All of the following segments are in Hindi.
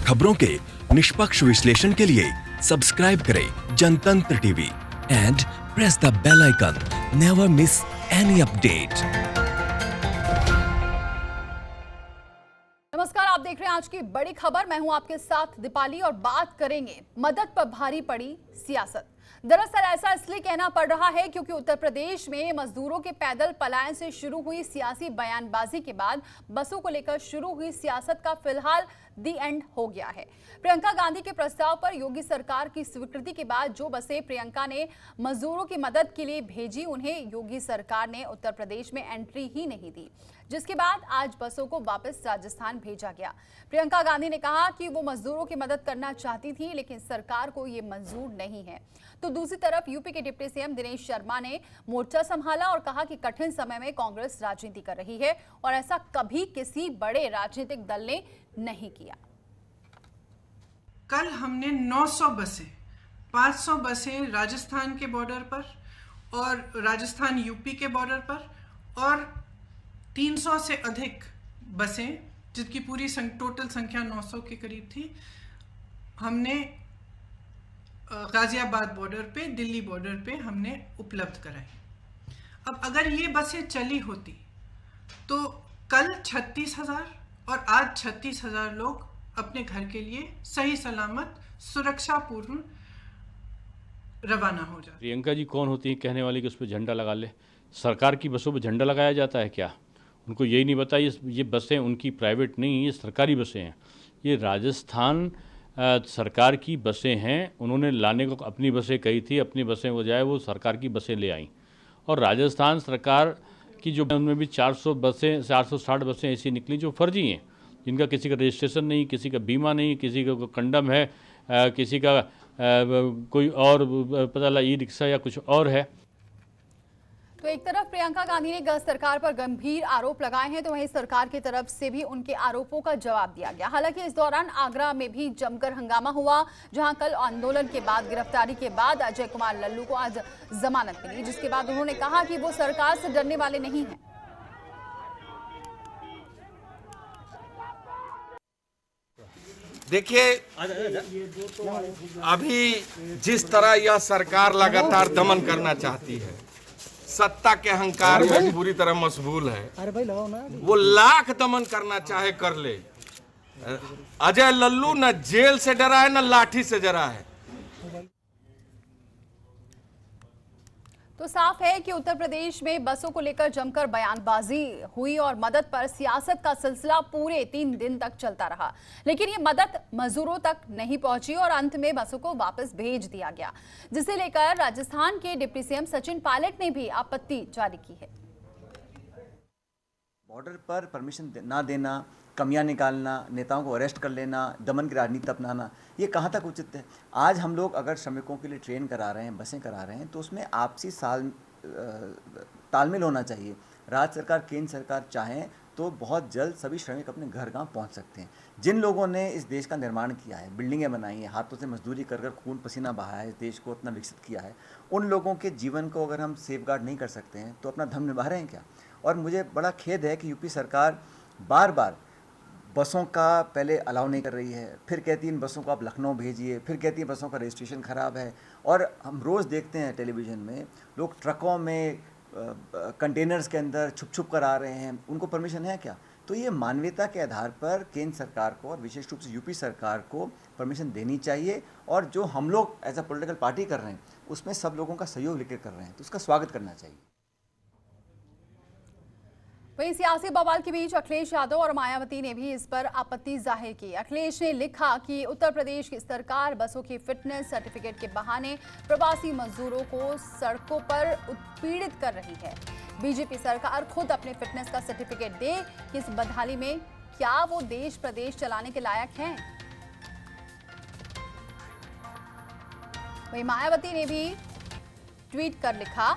खबरों के निष्पक्ष विश्लेषण के लिए सब्सक्राइब करें Jantantra TV and press the bell icon. Never miss any update. नमस्कार, आप देख रहे हैं आज की बड़ी खबर। मैं हूं आपके साथ दीपाली और बात करेंगे मदद पर भारी पड़ी सियासत। दरअसल ऐसा इसलिए कहना पड़ रहा है क्योंकि उत्तर प्रदेश में मजदूरों के पैदल पलायन से शुरू हुई सियासी बयानबाजी के बाद बसों को लेकर शुरू हुई सियासत का फिलहाल दी एंड हो गया है। प्रियंका गांधी के प्रस्ताव पर योगी सरकार की स्वीकृति के बाद जो बसें प्रियंका ने मजदूरों की मदद के लिए भेजी, उन्हें योगी सरकार ने उत्तर प्रदेश में एंट्री ही नहीं दी, जिसके बाद आज बसों को वापस राजस्थान भेजा गया। प्रियंका गांधी ने कहा कि वो मजदूरों की मदद करना चाहती थी, लेकिन सरकार को ये मंजूर नहीं है। तो दूसरी तरफ यूपी के डिप्टी सीएम दिनेश शर्मा ने मोर्चा संभाला और कहा कि कठिन समय में कांग्रेस राजनीति कर रही है और ऐसा कभी किसी बड़े राजनीतिक दल ने नहीं किया। कल हमने 900 बसें, 500 बसें राजस्थान के बॉर्डर पर और राजस्थान यूपी के बॉर्डर पर और 300 से अधिक बसें, जिसकी पूरी टोटल संख्या 900 के करीब थी, हमने गाजियाबाद बॉर्डर पे, दिल्ली बॉर्डर पे हमने उपलब्ध कराई। अब अगर ये बसें चली होती तो कल 36,000 और आज 36,000 लोग अपने घर के लिए सही सलामत सुरक्षापूर्ण रवाना हो जाते। प्रियंका जी कौन होती हैं कहने वाली कि उस पर झंडा लगा ले? सरकार की बसों पर झंडा लगाया जाता है क्या? उनको यही नहीं पता ये बसें उनकी प्राइवेट नहीं, ये सरकारी बसें हैं। ये राजस्थान सरकार की बसें हैं। उन्होंने लाने को अपनी बसें कही थी, अपनी बसें बजाय वो सरकार की बसें ले आईं। और राजस्थान सरकार की जो उनमें भी 460 बसें ऐसी निकली जो फर्जी हैं, जिनका किसी का रजिस्ट्रेशन नहीं, किसी का बीमा नहीं, किसी का कंडम है, किसी का कोई और पता लगा ई रिक्शा या कुछ और है। तो एक तरफ प्रियंका गांधी ने सरकार पर गंभीर आरोप लगाए हैं, तो वहीं सरकार की तरफ से भी उनके आरोपों का जवाब दिया गया। हालांकि इस दौरान आगरा में भी जमकर हंगामा हुआ, जहां कल आंदोलन के बाद गिरफ्तारी के बाद अजय कुमार लल्लू को आज जमानत मिली, जिसके बाद उन्होंने कहा कि वो सरकार से डरने वाले नहीं हैं। देखिए, अभी जिस तरह यह सरकार लगातार दमन करना चाहती है, सत्ता के अहंकार में पूरी तरह मशगूल है, वो लाख दमन करना चाहे कर ले। अजय लल्लू न जेल से डरा है न लाठी से डरा है। तो साफ है कि उत्तर प्रदेश में बसों को लेकर जमकर बयानबाजी हुई और मदद पर सियासत का सिलसिला पूरे 3 दिन तक चलता रहा, लेकिन ये मदद मजदूरों तक नहीं पहुंची और अंत में बसों को वापस भेज दिया गया, जिसे लेकर राजस्थान के डिप्टी सीएम सचिन पायलट ने भी आपत्ति जारी की है। बॉर्डर पर परमिशन ना देना, कमियां निकालना, नेताओं को अरेस्ट कर लेना, दमन की राजनीति अपनाना, ये कहाँ तक उचित है? आज हम लोग अगर श्रमिकों के लिए ट्रेन करा रहे हैं, बसें करा रहे हैं, तो उसमें आपसी तालमेल होना चाहिए। राज्य सरकार, केंद्र सरकार चाहें तो बहुत जल्द सभी श्रमिक अपने घर गांव पहुंच सकते हैं। जिन लोगों ने इस देश का निर्माण किया है, बिल्डिंगें बनाई हैं, हाथों से मजदूरी कर खून पसीना बहाया है, इस देश को इतना विकसित किया है, उन लोगों के जीवन को अगर हम सेफगार्ड नहीं कर सकते हैं तो अपना धर्म निभा रहे हैं क्या? और मुझे बड़ा खेद है कि यूपी सरकार बार बार बसों का पहले अलाउ नहीं कर रही है, फिर कहती है इन बसों को आप लखनऊ भेजिए, फिर कहती है बसों का रजिस्ट्रेशन ख़राब है। और हम रोज़ देखते हैं टेलीविज़न में लोग ट्रकों में कंटेनर्स के अंदर छुप कर आ रहे हैं, उनको परमिशन है क्या? तो ये मानवीयता के आधार पर केंद्र सरकार को और विशेष रूप से यूपी सरकार को परमिशन देनी चाहिए, और जो हम लोग एज अ पॉलिटिकल पार्टी कर रहे हैं उसमें सब लोगों का सहयोग लेकर कर रहे हैं, तो उसका स्वागत करना चाहिए। वहीं सियासी बवाल के बीच अखिलेश यादव और मायावती ने भी इस पर आपत्ति जाहिर की। अखिलेश ने लिखा कि उत्तर प्रदेश की सरकार बसों की फिटनेस सर्टिफिकेट के बहाने प्रवासी मजदूरों को सड़कों पर उत्पीड़ित कर रही है। बीजेपी सरकार खुद अपने फिटनेस का सर्टिफिकेट दे कि इस बदहाली में क्या वो देश प्रदेश चलाने के लायक हैं। वहीं मायावती ने भी ट्वीट कर लिखा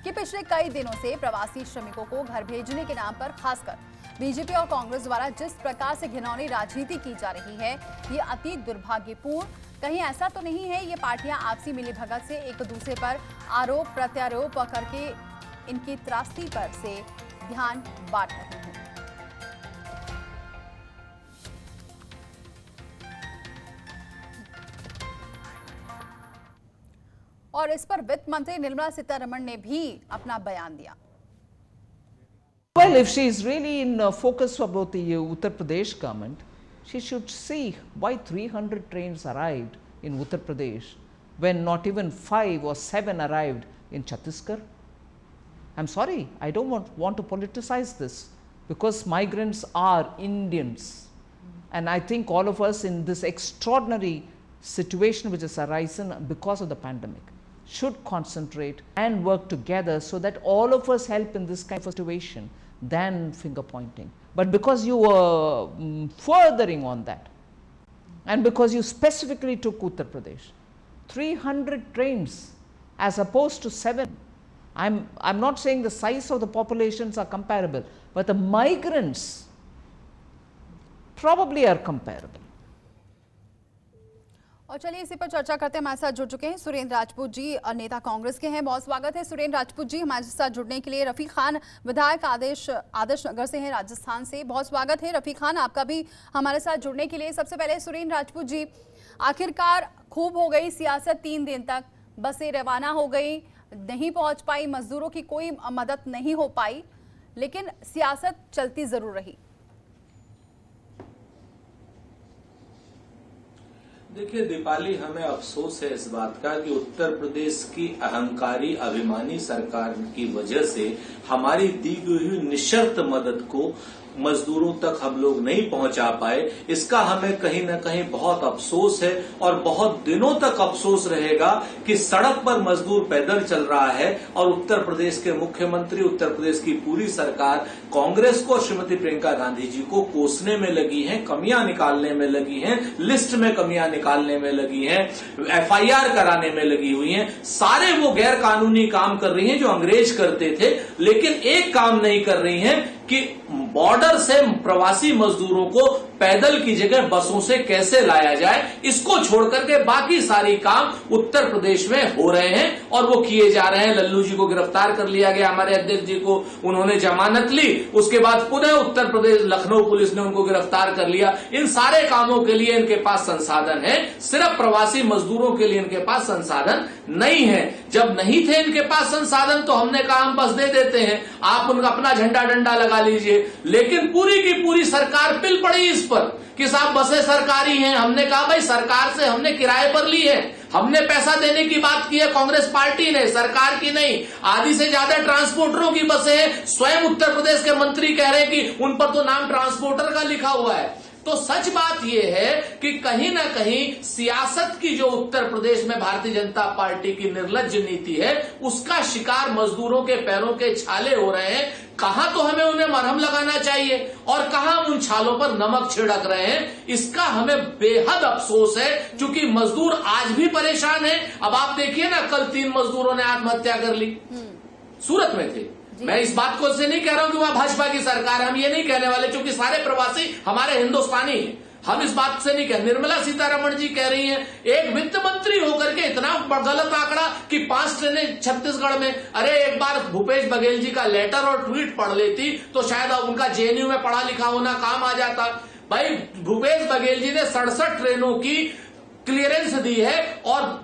कि पिछले कई दिनों से प्रवासी श्रमिकों को घर भेजने के नाम पर खासकर बीजेपी और कांग्रेस द्वारा जिस प्रकार से घिनौनी राजनीति की जा रही है, ये अति दुर्भाग्यपूर्ण। कहीं ऐसा तो नहीं है ये पार्टियां आपसी मिलीभगत से एक दूसरे पर आरोप प्रत्यारोप करके इनकी त्रासदी पर से ध्यान बांट रही हैं। और इस पर वित्त मंत्री निर्मला सीतारमण ने भी अपना बयान दिया। Well, if she is really in focus about the Uttar Pradesh government, she should see why 300 trains arrived in Uttar Pradesh when not even 5 or 7 arrived in Chhattisgarh. I'm sorry, I don't want to politicize this, because migrants are Indians, and I think all of us in this extraordinary situation which has arisen because of the pandemic should concentrate and work together so that all of us help in this kind of situation than finger pointing. But because you were furthering on that, and because you specifically took Uttar Pradesh, 300 trains as opposed to 7. I'm not saying the size of the populations are comparable, but the migrants probably are comparable. और चलिए इसी पर चर्चा करते हैं। हमारे साथ जुड़ चुके हैं सुरेंद्र राजपूत जी, नेता कांग्रेस के हैं। बहुत स्वागत है सुरेंद्र राजपूत जी हमारे साथ जुड़ने के लिए। रफीक खान विधायक आदर्श नगर से हैं, राजस्थान से। बहुत स्वागत है रफीक खान आपका भी हमारे साथ जुड़ने के लिए। सबसे पहले सुरेंद्र राजपूत जी, आखिरकार खूब हो गई सियासत, 3 दिन तक बसें रवाना हो गई, नहीं पहुंच पाई, मजदूरों की कोई मदद नहीं हो पाई, लेकिन सियासत चलती जरूर रही। देखिए दीपाली, हमें अफसोस है इस बात का कि उत्तर प्रदेश की अहंकारी अभिमानी सरकार की वजह से हमारी दी हुई निशर्त मदद को मजदूरों तक हम लोग नहीं पहुंचा पाए। इसका हमें कहीं न कहीं बहुत अफसोस है, और बहुत दिनों तक अफसोस रहेगा कि सड़क पर मजदूर पैदल चल रहा है और उत्तर प्रदेश के मुख्यमंत्री, उत्तर प्रदेश की पूरी सरकार कांग्रेस को, श्रीमती प्रियंका गांधी जी को कोसने में लगी है, कमियां निकालने में लगी हैं, लिस्ट में कमियां निकालने में लगी हैं, FIR कराने में लगी हुई हैं। सारे वो गैर कानूनी काम कर रही हैं जो अंग्रेज करते थे, लेकिन एक काम नहीं कर रही हैं कि बॉर्डर से प्रवासी मजदूरों को पैदल की जगह बसों से कैसे लाया जाए। इसको छोड़कर के बाकी सारी काम उत्तर प्रदेश में हो रहे हैं और वो किए जा रहे हैं। लल्लू जी को गिरफ्तार कर लिया गया, हमारे अध्यक्ष जी को उन्होंने जमानत ली, उसके बाद पुनः उत्तर प्रदेश लखनऊ पुलिस ने उनको गिरफ्तार कर लिया। इन सारे कामों के लिए इनके पास संसाधन है, सिर्फ प्रवासी मजदूरों के लिए इनके पास संसाधन नहीं है। जब नहीं थे इनके पास संसाधन तो हमने कहा हम बस दे देते हैं, आप उनका अपना झंडा डंडा लगा लीजिए, लेकिन पूरी की पूरी सरकार पिल पड़ी इस पर कि साहब बसें सरकारी हैं। हमने कहा भाई सरकार से हमने किराए पर ली है, हमने पैसा देने की बात की है कांग्रेस पार्टी ने, सरकार की नहीं। आधी से ज्यादा ट्रांसपोर्टरों की बसें हैं, स्वयं उत्तर प्रदेश के मंत्री कह रहे हैं कि उन पर तो नाम ट्रांसपोर्टर का लिखा हुआ है। तो सच बात यह है कि कहीं ना कहीं सियासत की जो उत्तर प्रदेश में भारतीय जनता पार्टी की निर्लज्ज नीति है, उसका शिकार मजदूरों के पैरों के छाले हो रहे हैं। कहां तो हमें उन्हें मरहम लगाना चाहिए और कहां हम उन छालों पर नमक छिड़क रहे हैं, इसका हमें बेहद अफसोस है, क्योंकि मजदूर आज भी परेशान है। अब आप देखिए ना, कल 3 मजदूरों ने आत्महत्या कर ली, सूरत में थे। मैं इस बात को से नहीं कह रहा हूं कि वहां भाजपा की सरकार है, हम ये नहीं कहने वाले, क्योंकि सारे प्रवासी हमारे हिंदुस्तानी हैं, हम इस बात से नहीं कह। निर्मला सीतारमण जी कह रही हैं, एक वित्त मंत्री होकर के इतना गलत आंकड़ा कि 5 ट्रेनें छत्तीसगढ़ में। अरे एक बार भूपेश बघेल जी का लेटर और ट्वीट पढ़ लेती तो शायद उनका JNU में पढ़ा लिखा होना काम आ जाता। भाई भूपेश बघेल जी ने 67 ट्रेनों की क्लियरेंस दी है, और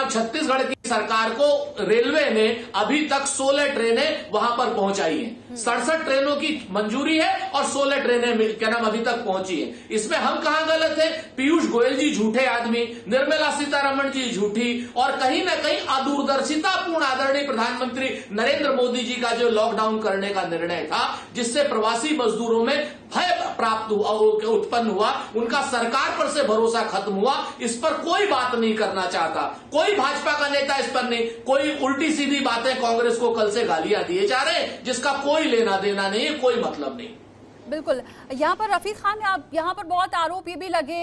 छत्तीसगढ़ की सरकार को रेलवे ने अभी तक 16 ट्रेनें वहां पर पहुंचाई हैं। 67 ट्रेनों की मंजूरी है और 16 ट्रेनें अभी तक पहुंची हैं। इसमें हम कहां गलत हैं? पीयूष गोयल जी झूठे आदमी, निर्मला सीतारमण जी झूठी, और कहीं ना कहीं अदूरदर्शितापूर्ण आदरणीय प्रधानमंत्री नरेंद्र मोदी जी का जो लॉकडाउन करने का निर्णय था, जिससे प्रवासी मजदूरों में भय प्राप्त हुआ, उत्पन्न हुआ, उनका सरकार पर से भरोसा खत्म हुआ। इस पर कोई बात नहीं करना चाहता, कोई भाजपा का नेता इस पर नहीं, कोई उल्टी सीधी बातें कांग्रेस को कल से गालियां दिए जा रहे हैं, जिसका कोई लेना देना नहीं है, कोई मतलब नहीं। बिल्कुल। यहाँ पर रफीक खान, आप यहाँ पर बहुत आरोप ये भी लगे,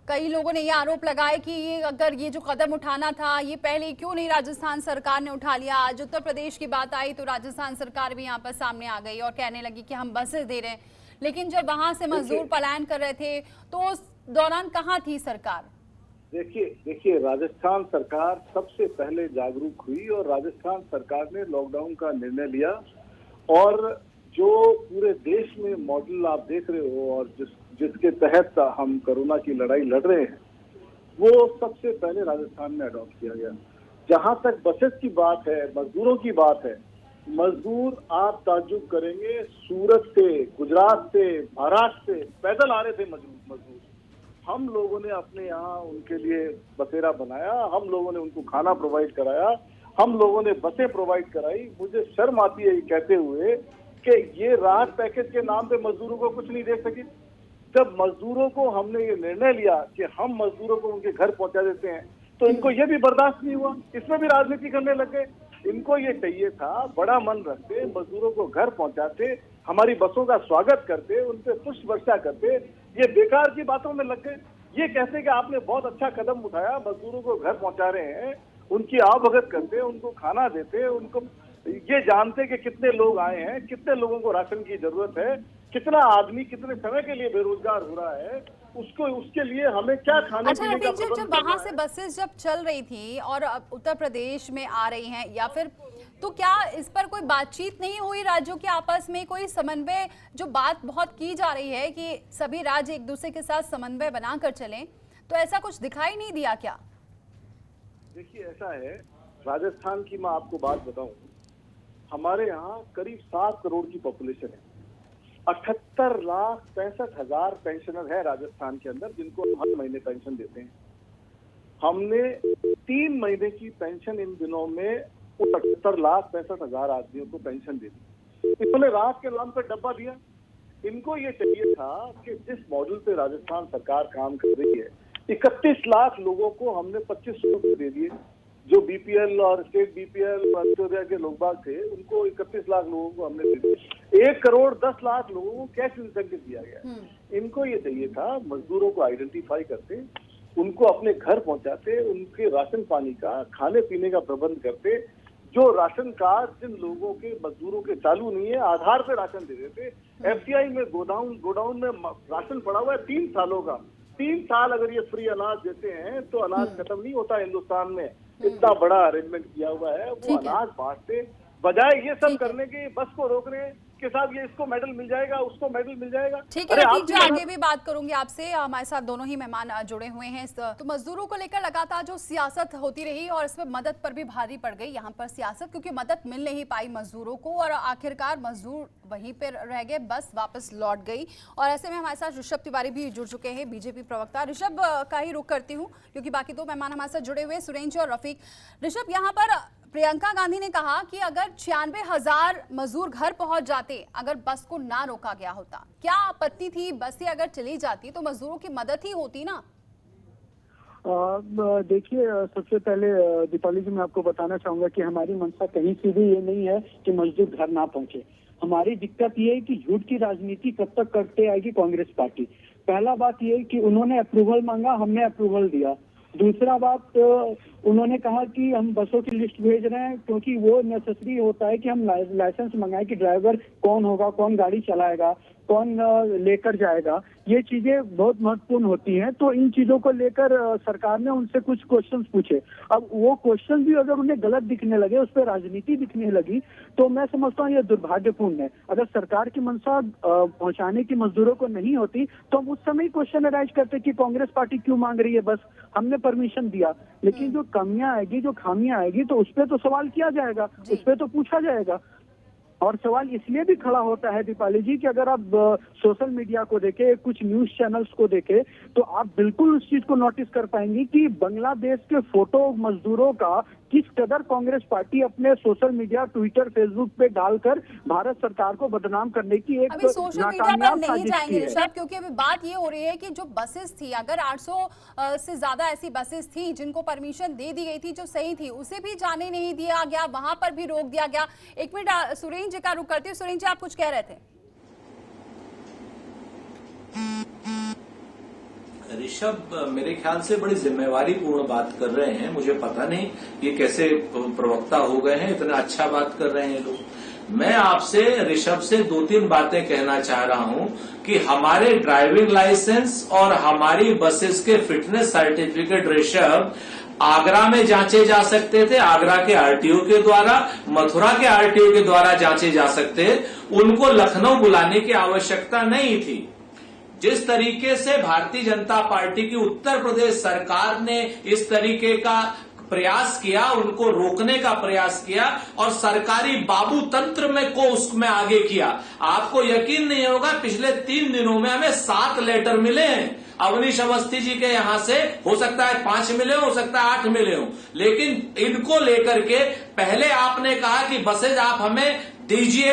कई लोगों ने ये आरोप लगाए कि ये अगर ये जो कदम उठाना था ये पहले क्यों नहीं राजस्थान सरकार ने उठा लिया। आज उत्तर प्रदेश की बात आई तो राजस्थान सरकार भी यहाँ पर सामने आ गई और कहने लगी कि हम बसें दे रहे हैं, लेकिन जब वहां से मजदूर पलायन कर रहे थे तो उस दौरान कहाँ थी सरकार? देखिए राजस्थान सरकार सबसे पहले जागरूक हुई और राजस्थान सरकार ने लॉकडाउन का निर्णय लिया, और जो पूरे देश में मॉडल आप देख रहे हो और जिसके तहत हम कोरोना की लड़ाई लड़ रहे हैं, वो सबसे पहले राजस्थान में अडॉप्ट किया गया। जहां तक बसेस की बात है, मजदूरों की बात है, मजदूर आप ताज्जुब करेंगे, सूरत से, गुजरात से, महाराष्ट्र से पैदल आ रहे थे मजदूर। हम लोगों ने अपने यहाँ उनके लिए बसेरा बनाया, हम लोगों ने उनको खाना प्रोवाइड कराया, हम लोगों ने बसें प्रोवाइड कराई। मुझे शर्म आती है ये कहते हुए कि ये राहत पैकेज के नाम पे मजदूरों को कुछ नहीं दे सके। जब मजदूरों को हमने ये निर्णय लिया कि हम मजदूरों को उनके घर पहुंचा देते हैं, तो इनको ये भी बर्दाश्त नहीं हुआ, इसमें भी राजनीति करने लग गए। इनको ये चाहिए था बड़ा मन रखते, मजदूरों को घर पहुंचाते, हमारी बसों का स्वागत करते, उन पे पुष्प वर्षा करते। ये बेकार की बातों में लग गए। ये कहते कि आपने बहुत अच्छा कदम उठाया, मजदूरों को घर पहुंचा रहे हैं, उनकी आवभगत करते, उनको खाना देते, उनको ये जानते कि कितने लोग आए हैं, कितने लोगों को राशन की जरूरत है, कितना आदमी कितने समय के लिए बेरोजगार हो रहा है, उसको उसके लिए हमें क्या खाने पीने का प्रबंध जब वहां से बसेस जब चल रही थी और उत्तर प्रदेश में आ रही हैं या फिर, तो क्या इस पर कोई बातचीत नहीं हुई राज्यों के आपस में? कोई समन्वय, जो बात बहुत की जा रही है कि सभी राज्य एक दूसरे के साथ समन्वय बनाकर चलें, तो ऐसा कुछ दिखाई नहीं दिया क्या? देखिए ऐसा है, राजस्थान की मैं आपको बात बताऊं, हमारे यहाँ करीब 7 करोड़ की पॉपुलेशन है, 78,65,000 पेंशनर है राजस्थान के अंदर, जिनको हर महीने पेंशन देते हैं। हमने 3 महीने की पेंशन इन दिनों में 78,65,000 आदमियों को पेंशन दे दी। इन्होंने राहत के नाम पर डब्बा दिया। इनको ये चाहिए था कि जिस मॉडल पे राजस्थान सरकार काम कर रही है, 31 लाख लोगों को हमने 2500 रुपये दे दिए। जो बीपीएल और स्टेट बीपीएल अंत्योदय के लोग बाग थे, उनको 31 लाख लोगों को हमने दे दिए। 1 करोड़ 10 लाख लोगों को कैश इंसेंटिव दिया गया। इनको ये चाहिए था मजदूरों को आइडेंटिफाई करते, उनको अपने घर पहुंचाते, उनके राशन पानी का, खाने पीने का प्रबंध करते। जो राशन कार्ड जिन लोगों के मजदूरों के चालू नहीं है, आधार पे राशन दे देते। एफसीआई में गोडाउन में राशन पड़ा हुआ है 3 सालों का। 3 साल अगर ये फ्री अनाज देते हैं तो अनाज खत्म नहीं होता हिंदुस्तान में। इतना बड़ा अरेंजमेंट किया हुआ है, वो अनाज बांटते, बजाय ये सब करने के बस को रोकने के साथ ये इसको मेडल मिल जाएगा, उसको मेडल मिल जाएगा। ठीक है रफीक जी, आगे भी बात करूंगी आपसे। हमारे साथ दोनों ही मेहमान जुड़े हुए हैं। तो मजदूरों को लेकर लगातार जो सियासत होती रही और इसमें मदद पर भी भारी पड़ गई यहाँ पर सियासत, क्योंकि मदद मिल नहीं पाई मजदूरों को और आखिरकार मजदूर वहीं पर रह गए, बस वापस लौट गई। और ऐसे में हमारे साथ ऋषभ तिवारी भी जुड़ चुके हैं, बीजेपी प्रवक्ता। ऋषभ का ही रुख करती हूँ क्योंकि बाकी 2 मेहमान हमारे साथ जुड़े हुए, सुरेंद्र और रफीक। ऋषभ, यहाँ पर प्रियंका गांधी ने कहा कि अगर 96,000 मजदूर घर पहुंच जाते अगर बस को ना रोका गया होता, क्या आपत्ति थी? बसें अगर चली जाती तो मजदूरों की मदद ही होती ना। देखिए, सबसे पहले दीपाली जी मैं आपको बताना चाहूंगा कि हमारी मंशा कहीं से भी ये नहीं है कि मजदूर घर ना पहुंचे। हमारी दिक्कत ये है कि झूठ की राजनीति कब तक करते आएगी कांग्रेस पार्टी। पहला बात ये है कि उन्होंने अप्रूवल मांगा, हमने अप्रूवल दिया। दूसरा बात, उन्होंने कहा कि हम बसों की लिस्ट भेज रहे हैं क्योंकि वो नेसेसरी होता है कि हम लाइसेंस मंगाएं कि ड्राइवर कौन होगा, कौन गाड़ी चलाएगा, कौन लेकर जाएगा। ये चीजें बहुत महत्वपूर्ण होती हैं। तो इन चीजों को लेकर सरकार ने उनसे कुछ क्वेश्चंस पूछे। अब वो क्वेश्चन भी अगर उन्हें गलत दिखने लगे, उस पर राजनीति दिखने लगी, तो मैं समझता हूँ ये दुर्भाग्यपूर्ण है। अगर सरकार की मंशा पहुंचाने की मजदूरों को नहीं होती तो हम उस समय ही क्वेश्चन अराइज करते कि कांग्रेस पार्टी क्यों मांग रही है बस, हमने परमिशन दिया। लेकिन जो कमियां आएगी, जो खामियां आएगी, तो उस पर तो सवाल किया जाएगा, उस पर तो पूछा जाएगा। और सवाल इसलिए भी खड़ा होता है दीपाली जी कि अगर आप सोशल मीडिया को देखें, कुछ न्यूज चैनल्स को देखें, तो आप बिल्कुल उस चीज को नोटिस कर पाएंगे कि बांग्लादेश के फोटो मजदूरों का किस कदर कांग्रेस पार्टी अपने सोशल मीडिया, ट्विटर, फेसबुक पे डालकर भारत सरकार को बदनाम करने की एक सोशल मीडिया पर नहीं जाएंगे ऋषभ, क्योंकि अभी बात ये हो रही है कि जो बसेस थी, अगर 800 से ज्यादा ऐसी बसेस थी जिनको परमिशन दे दी गई थी, जो सही थी, उसे भी जाने नहीं दिया गया, वहां पर भी रोक दिया गया। एक मिनट सुरेंद्र जी का रुख करती हूँ। सुरेंद्र जी, आप कुछ कह रहे थे। ऋषभ मेरे ख्याल से बड़ी जिम्मेवारी पूर्ण बात कर रहे हैं। मुझे पता नहीं ये कैसे प्रवक्ता हो गए हैं, इतना अच्छा बात कर रहे हैं लोग। मैं आपसे ऋषभ से 2-3 बातें कहना चाह रहा हूं कि हमारे ड्राइविंग लाइसेंस और हमारी बसेस के फिटनेस सर्टिफिकेट ऋषभ आगरा में जांचे जा सकते थे, आगरा के आरटीओ के द्वारा, मथुरा के आरटीओ के द्वारा जांचे जा सकते। उनको लखनऊ बुलाने की आवश्यकता नहीं थी। जिस तरीके से भारतीय जनता पार्टी की उत्तर प्रदेश सरकार ने इस तरीके का प्रयास किया, उनको रोकने का प्रयास किया और सरकारी बाबू तंत्र में को उसमें आगे किया। आपको यकीन नहीं होगा, पिछले 3 दिनों में हमें 7 लेटर मिले हैं अवनीश अवस्थी जी के यहां से। हो सकता है 5 मिले हो सकता है 8 मिले हो, लेकिन इनको लेकर के पहले आपने कहा कि बसेज आप हमें दीजिए,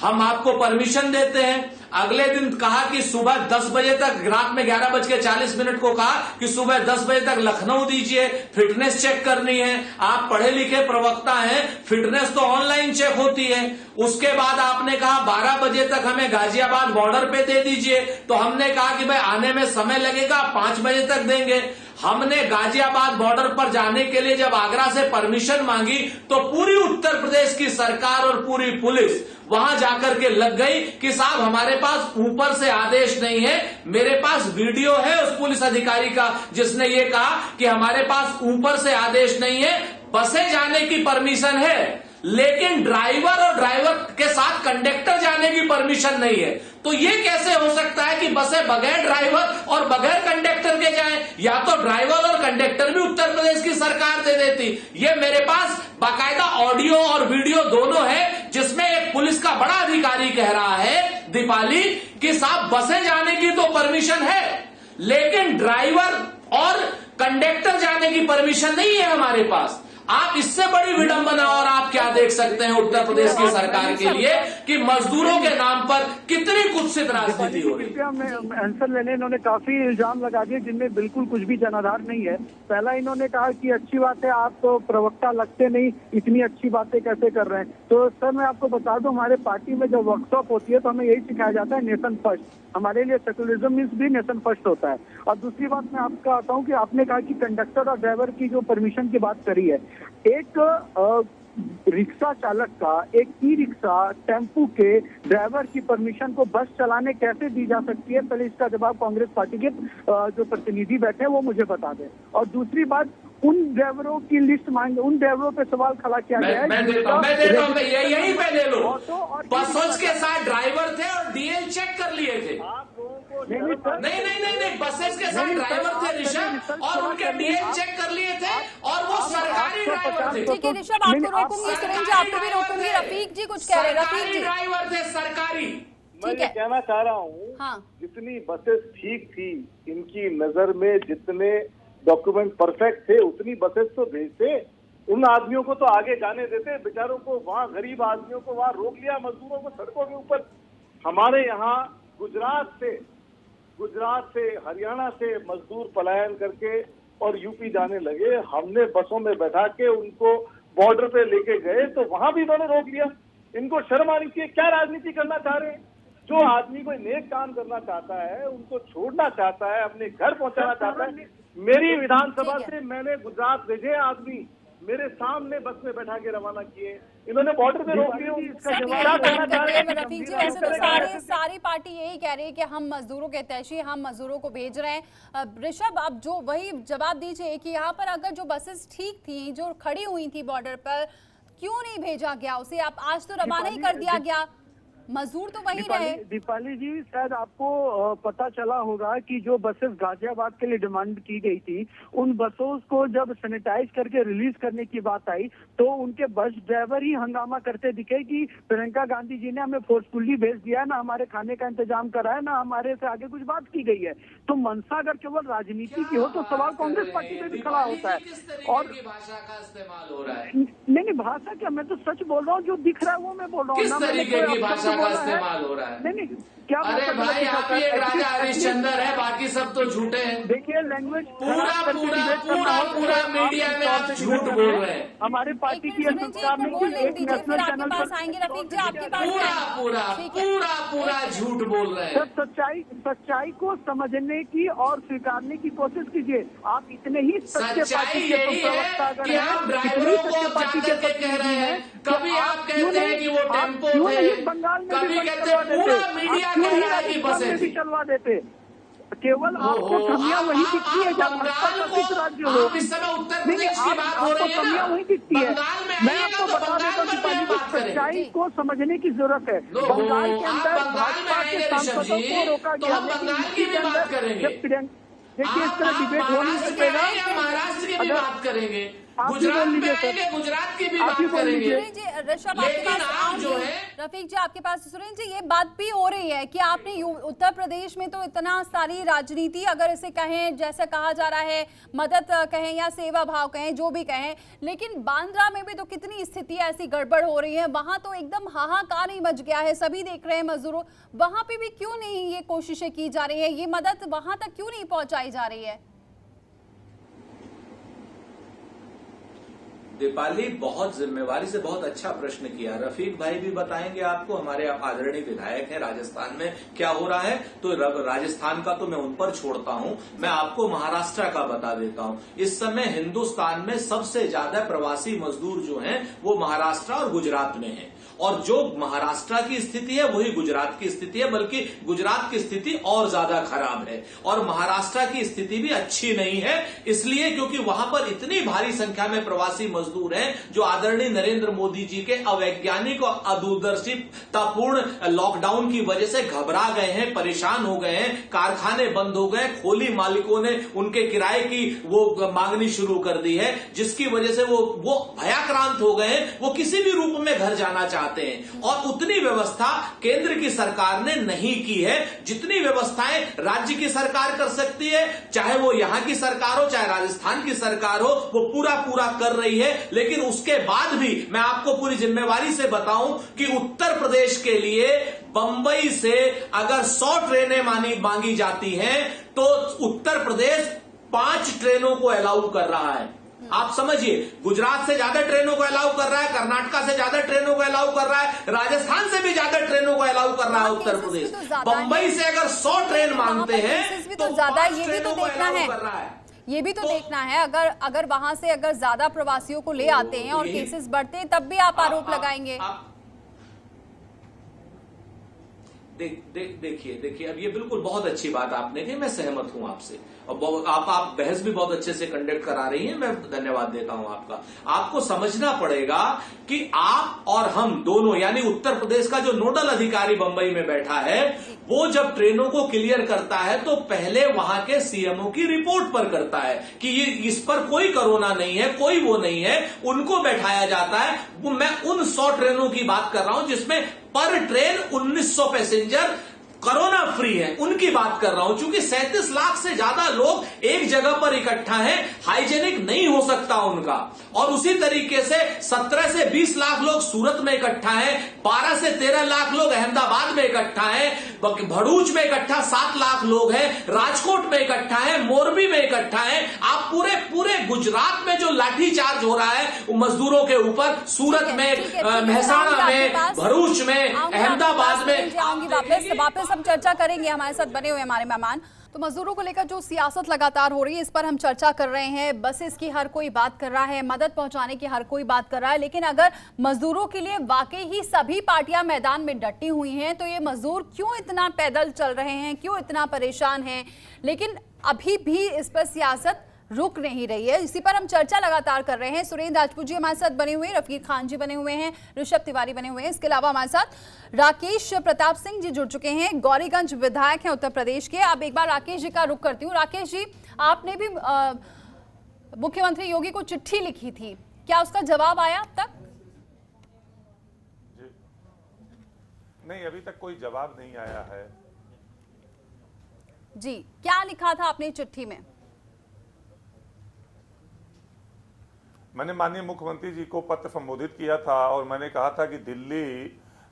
हम आपको परमिशन देते हैं। अगले दिन कहा कि सुबह 10 बजे तक, रात में 11:40 को कहा कि सुबह 10 बजे तक लखनऊ दीजिए, फिटनेस चेक करनी है। आप पढ़े लिखे प्रवक्ता हैं, फिटनेस तो ऑनलाइन चेक होती है। उसके बाद आपने कहा 12 बजे तक हमें गाजियाबाद बॉर्डर पे दे दीजिए, तो हमने कहा कि भाई आने में समय लगेगा, 5 बजे तक देंगे। हमने गाजियाबाद बॉर्डर पर जाने के लिए जब आगरा से परमिशन मांगी तो पूरी उत्तर प्रदेश की सरकार और पूरी पुलिस वहां जाकर के लग गई कि साहब हमारे पास ऊपर से आदेश नहीं है। मेरे पास वीडियो है उस पुलिस अधिकारी का जिसने ये कहा कि हमारे पास ऊपर से आदेश नहीं है, बसें जाने की परमिशन है लेकिन ड्राइवर और ड्राइवर के साथ कंडक्टर जाने की परमिशन नहीं है। तो ये कैसे हो सकता है कि बसें बगैर ड्राइवर और बगैर कंडक्टर के जाएं? या तो ड्राइवर और कंडक्टर भी उत्तर प्रदेश की सरकार दे देती। ये मेरे पास बाकायदा ऑडियो और वीडियो दोनों है जिसमें एक पुलिस का बड़ा अधिकारी कह रहा है दीपाली कि साहब बसें जाने की तो परमिशन है लेकिन ड्राइवर और कंडक्टर जाने की परमिशन नहीं है हमारे पास। आप इससे बड़ी विडंबना और आप क्या देख सकते हैं उत्तर प्रदेश की सरकार के लिए कि मजदूरों के नाम पर कितनी कुत्सित राजनीति हो रही है। आंसर लेने इन्होंने काफी इल्जाम लगा दिए जिनमें बिल्कुल कुछ भी जनाधार नहीं है। पहला इन्होंने कहा कि अच्छी बात है, आप तो प्रवक्ता लगते नहीं, इतनी अच्छी बातें कैसे कर रहे हैं। तो सर मैं आपको बता दूं, हमारे पार्टी में जब वर्कशॉप होती है तो हमें यही सिखाया जाता है नेशन फर्स्ट। हमारे लिए सेकुलरिज्म मीन्स भी नेशन फर्स्ट होता है। और दूसरी बात मैं आपको आता हूँ कि आपने कहा कि कंडक्टर और ड्राइवर की जो परमिशन की बात करी है, एक रिक्शा चालक का, एक ई रिक्शा टेम्पू के ड्राइवर की परमिशन को बस चलाने कैसे दी जा सकती है? पहले इसका जवाब कांग्रेस पार्टी के जो प्रतिनिधि बैठे हैं वो मुझे बता दें। और दूसरी बात, उन ड्राइवरों की लिस्ट मांगे, उन ड्राइवरों पे सवाल खड़ा किया गया है। मैं देता हूं, यही पे ले लो। बसों के साथ ड्राइवर थे और डीएल चेक कर लिए थे। नहीं, बसेस के साथ ड्राइवर थे ऋषभ, और उनके डीएल चेक कर लिए थे और वो सरकारी ड्राइवर थे। ठीक है ऋषभ, आपको रोकूंगी, सुरेंद्र जी आपको भी रोकूंगी। रफीक जी कुछ कह रहे हैं। रफीक जी, ड्राइवर थे सरकारी। मैं ये कहना चाह रहा हूँ, हाँ। जितनी बसेस ठीक थी इनकी नजर में, जितने डॉक्यूमेंट परफेक्ट थे, उतनी बसेस तो भेजते। उन आदमियों को तो आगे जाने देते, बेचारों को वहाँ, गरीब आदमियों को वहाँ रोक लिया, मजदूरों को सड़कों के ऊपर। हमारे यहाँ गुजरात से हरियाणा से मजदूर पलायन करके और यूपी जाने लगे। हमने बसों में बैठा के उनको बॉर्डर पे लेके गए तो वहां भी इन्होंने रोक लिया। इनको शर्म आनी चाहिए। क्या राजनीति करना चाह रहे हैं? जो आदमी कोई नेक काम करना चाहता है, उनको छोड़ना चाहता है, अपने घर पहुंचाना चाहता है। मेरी विधानसभा से मैंने गुजरात भेजे आदमी, मेरे सामने बस में बैठा के रवाना किए, इन्होंने बॉर्डर पे रोक लिया। इसका जवाब करना चाह रहे हैं। रफीक जी, वैसे तो सारी पार्टी यही कह रही है कि हम मजदूरों के तैशी, हम मजदूरों को भेज रहे हैं। ऋषभ, आप जो वही जवाब दीजिए कि यहाँ पर अगर जो बसेस ठीक थी, जो खड़ी हुई थी बॉर्डर पर, क्यों नहीं भेजा गया उसे? आप आज तो रवाना ही कर दिया गया, मजदूर तो वही रहे। दीपाली जी, शायद आपको पता चला होगा कि जो बसेस गाजियाबाद के लिए डिमांड की गई थी, उन बसों को जब सैनिटाइज करके रिलीज करने की बात आई तो उनके बस ड्राइवर ही हंगामा करते दिखे कि प्रियंका गांधी जी ने हमें फोर्सफुली भेज दिया है, ना हमारे खाने का इंतजाम करा है, ना हमारे से आगे कुछ बात की गई है। तो मनसा अगर केवल राजनीति की हो तो सवाल कांग्रेस पार्टी पे भी खड़ा होता है। और भाषा का इस्तेमाल हो रहा है। नहीं, भाषा क्या, मैं तो सच बोल रहा हूँ, जो दिख रहा है वो मैं बोल रहा हूँ। किस तरीके की भाषा का इस्तेमाल हो रहा है? नहीं, क्या? अरे भाई, आप ही एक राजा हरिश्चंद्र है, बाकी सब तो झूठे हैं। देखिए, लैंग्वेज पूरा मीडिया में आप झूठ बोल रहे हैं। हमारे पार्टी की संस्कार में एक नेशनल चैनल पर आएंगे। रफीक जी, आपके पास पूरा झूठ बोल रहे हैं। सच्चाई को समझने की और स्वीकारने की कोशिश कीजिए। आप इतने ही सच्चाई यही है कि आप ड्राइवरों को जाकर के कह रहे हैं, कभी आप कहते हैं कि वो टेम्पो थे, कभी कहते हैं पूरा मीडिया कह रहा है कि बसें थी। चलवा देते। केवल आपको कमियां वही दिखती है जब राज्य हो। इस समय उत्तर प्रदेश की बात हो रही है, कमियां वही दिखती है। मैं आपको बता देता हूँ, सच्चाई को समझने की जरूरत है। बंगाल के अंदर भाजपा के सांसदों को रोका गया। बंगाल की भी बात करेंगे। देखिए, इस तरह डिबेट हो नहीं सकेगा। महाराष्ट्र की भी अगर बात करेंगे, गुजरात में आएंगे, गुजरात की भी बात करेंगे। ऋषभ आपके पास जो है, रफीक जी आपके पास, सुरेंद्र जी ये बात भी हो रही है कि आपने उत्तर प्रदेश में तो इतना सारी राजनीति, अगर इसे कहें जैसे कहा जा रहा है मदद कहें या सेवा भाव कहें, जो भी कहें, लेकिन बांद्रा में भी तो कितनी स्थिति ऐसी गड़बड़ हो रही है, वहां तो एकदम हाहाकार ही मच गया है, सभी देख रहे हैं मजदूरों, वहां पे भी क्यों नहीं ये कोशिशें की जा रही है, ये मदद वहां तक क्यों नहीं पहुंचाई जा रही है? दीपाली, बहुत जिम्मेवारी से बहुत अच्छा प्रश्न किया। रफीक भाई भी बताएंगे आपको, हमारे आदरणीय विधायक हैं, राजस्थान में क्या हो रहा है, तो राजस्थान का तो मैं उन पर छोड़ता हूं, मैं आपको महाराष्ट्र का बता देता हूं। इस समय हिंदुस्तान में सबसे ज्यादा प्रवासी मजदूर जो हैं वो महाराष्ट्र और गुजरात में हैं, और जो महाराष्ट्र की स्थिति है वही गुजरात की स्थिति है, बल्कि गुजरात की स्थिति और ज्यादा खराब है, और महाराष्ट्र की स्थिति भी अच्छी नहीं है, इसलिए क्योंकि वहां पर इतनी भारी संख्या में प्रवासी मजदूर हैं जो आदरणीय नरेंद्र मोदी जी के अवैज्ञानिक और अदूरदर्शितापूर्ण लॉकडाउन की वजह से घबरा गए हैं, परेशान हो गए हैं, कारखाने बंद हो गए, खोली मालिकों ने उनके किराए की वो मांगनी शुरू कर दी है, जिसकी वजह से वो भयाक्रांत हो गए हैं, वो किसी भी रूप में घर जाना चाहते हैं, और उतनी व्यवस्था केंद्र की सरकार ने नहीं की है जितनी व्यवस्थाएं राज्य की सरकार कर सकती है, चाहे वो यहां की सरकार हो चाहे राजस्थान की सरकार हो, वो पूरा कर रही है। लेकिन उसके बाद भी मैं आपको पूरी जिम्मेवारी से बताऊं कि उत्तर प्रदेश के लिए बंबई से अगर 100 ट्रेनें मांगी जाती हैं तो उत्तर प्रदेश 5 ट्रेनों को अलाउ कर रहा है। आप समझिए, गुजरात से ज्यादा ट्रेनों को अलाउ कर रहा है, कर्नाटका से ज्यादा ट्रेनों को अलाउ कर रहा है, राजस्थान से भी ज्यादा ट्रेनों को अलाउ कर रहा है उत्तर प्रदेश। बंबई से अगर 100 ट्रेन मांगते हैं तो ज्यादा, ये भी तो देखना है, ये भी तो देखना है, अगर वहां से अगर ज्यादा प्रवासियों को ले आते हैं और केसेस बढ़ते हैं तब भी आप आरोप लगाएंगे। देखिए अब ये बिल्कुल बहुत अच्छी बात आपने कही, मैं सहमत हूं आपसे, और आप बहस भी बहुत अच्छे से कंडक्ट करा रही हैं, मैं धन्यवाद देता हूं आपका। आपको समझना पड़ेगा कि आप और हम दोनों, यानी उत्तर प्रदेश का जो नोडल अधिकारी बंबई में बैठा है, वो जब ट्रेनों को क्लियर करता है तो पहले वहां के सीएमओ की रिपोर्ट पर करता है कि ये इस पर कोई कोरोना नहीं है, कोई वो नहीं है, उनको बैठाया जाता है। मैं उन 100 ट्रेनों की बात कर रहा हूं जिसमें पर ट्रेन 1900 पैसेंजर कोरोना फ्री है, उनकी बात कर रहा हूं। क्योंकि 37 लाख से ज्यादा लोग एक जगह पर इकट्ठा हैं, हाइजेनिक नहीं हो सकता उनका, और उसी तरीके से 17 से 20 लाख लोग सूरत में इकट्ठा हैं, 12 से 13 लाख लोग अहमदाबाद में इकट्ठा हैं, भरूच में इकट्ठा 7 लाख लोग हैं, राजकोट में इकट्ठा है, मोरबी में इकट्ठा है। आप पूरे गुजरात में जो लाठीचार्ज हो रहा है मजदूरों के ऊपर, सूरत में, महसाणा में, भरूच में, अहमदाबाद में, वापस हम चर्चा करेंगे। हमारे साथ बने हुए हमारे मेहमान, तो मजदूरों को लेकर जो सियासत लगातार हो रही है इस पर हम चर्चा कर रहे हैं। बसेस की हर कोई बात कर रहा है, मदद पहुंचाने की हर कोई बात कर रहा है, लेकिन अगर मजदूरों के लिए वाकई ही सभी पार्टियां मैदान में डटी हुई हैं तो ये मजदूर क्यों इतना पैदल चल रहे हैं, क्यों इतना परेशान हैं? लेकिन अभी भी इस पर सियासत रुक नहीं रही है, इसी पर हम चर्चा लगातार कर रहे हैं। सुरेंद्र राजपूत जी हमारे साथ बने हुए हैं, रफीक खान जी बने हुए हैं, ऋषभ तिवारी बने हुए हैं, इसके अलावा हमारे साथ राकेश प्रताप सिंह जी जुड़ चुके हैं, गौरीगंज विधायक हैं उत्तर प्रदेश के। अब एक बार राकेश जी का रुख करती हूँ। राकेश जी, आपने भी मुख्यमंत्री योगी को चिट्ठी लिखी थी, क्या उसका जवाब आया अब तक? नहीं, अभी तक कोई जवाब नहीं आया है जी। क्या लिखा था आपने चिट्ठी में? मैंने माननीय मुख्यमंत्री जी को पत्र संबोधित किया था और मैंने कहा था कि दिल्ली,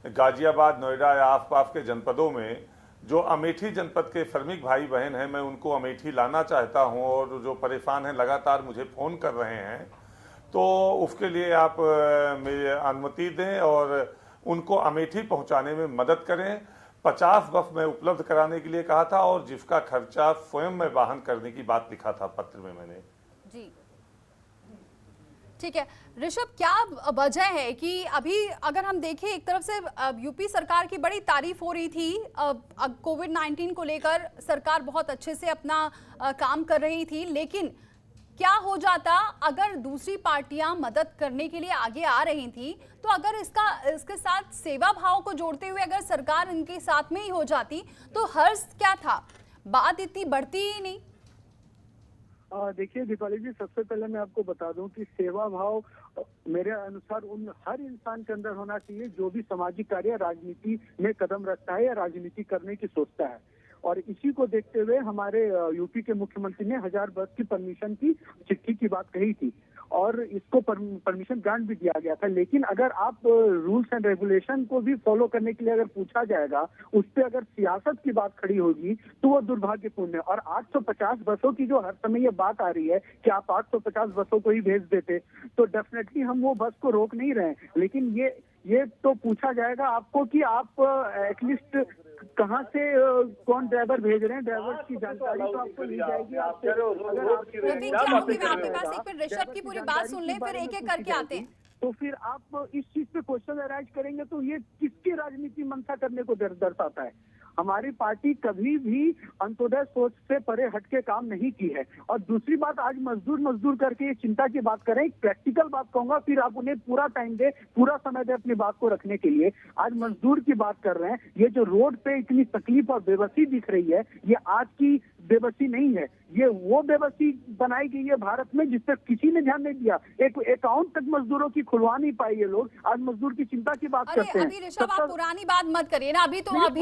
गाजियाबाद, नोएडा या आसपास के जनपदों में जो अमेठी जनपद के श्रमिक भाई बहन हैं, मैं उनको अमेठी लाना चाहता हूं, और जो परेशान हैं लगातार मुझे फ़ोन कर रहे हैं, तो उसके लिए आप मेरी अनुमति दें और उनको अमेठी पहुंचाने में मदद करें। 50 बस में उपलब्ध कराने के लिए कहा था, और जिसका खर्चा स्वयं में वहन करने की बात लिखा था पत्र में मैंने। जी ठीक है। ऋषभ, क्या वजह है कि अभी अगर हम देखें, एक तरफ से यूपी सरकार की बड़ी तारीफ हो रही थी, कोविड-19 को लेकर सरकार बहुत अच्छे से अपना काम कर रही थी, लेकिन क्या हो जाता अगर दूसरी पार्टियां मदद करने के लिए आगे आ रही थी, तो अगर इसके साथ सेवा भाव को जोड़ते हुए अगर सरकार इनके साथ में ही हो जाती तो हर्ष क्या था, बात इतनी बढ़ती ही नहीं। देखिए दीपाली जी, सबसे पहले मैं आपको बता दूं कि सेवा भाव मेरे अनुसार उन हर इंसान के अंदर होना चाहिए जो भी सामाजिक कार्य राजनीति में कदम रखता है या राजनीति करने की सोचता है। और इसी को देखते हुए हमारे यूपी के मुख्यमंत्री ने 1000 बस की परमिशन की चिट्ठी की बात कही थी और इसको परमिशन ग्रांट भी दिया गया था। लेकिन अगर आप रूल्स एंड रेगुलेशन को भी फॉलो करने के लिए अगर पूछा जाएगा, उस पर अगर सियासत की बात खड़ी होगी तो वो दुर्भाग्यपूर्ण है। और 850 बसों की जो हर समय ये बात आ रही है कि आप 850 बसों को ही भेज देते, तो डेफिनेटली हम वो बस को रोक नहीं रहे हैं। लेकिन ये तो पूछा जाएगा आपको कि आप एटलीस्ट कहाँ से कौन ड्राइवर भेज रहे हैं, ड्राइवर की जानकारी तो आपको मिल जाएगी। आपके पास एक मिनट ऋषभ की पूरी बात सुन लें, फिर एक एक करके आते हैं। तो फिर आप इस चीज पे क्वेश्चन अराइज करेंगे तो ये किसकी राजनीति मंशा करने को दर्शाता है। हमारी पार्टी कभी भी अंत्योदय सोच से परे हटके काम नहीं की है। और दूसरी बात, आज मजदूर करके ये चिंता की बात करें, एक प्रैक्टिकल बात कहूंगा, फिर आप उन्हें पूरा टाइम दे, पूरा समय दे अपनी बात को रखने के लिए। आज मजदूर की बात कर रहे हैं, ये जो रोड पे इतनी तकलीफ और बेबसी दिख रही है, ये आज की बेबसी नहीं है, ये वो बेबसी बनाई गई है भारत में जिस पर किसी ने ध्यान नहीं दिया। एक अकाउंट तक मजदूरों की खुलवा नहीं पाई ये लोग। आज मजदूर की चिंता की बात करते हैं। अभी ऋषभ आप पुरानी बात मत करिए ना, अभी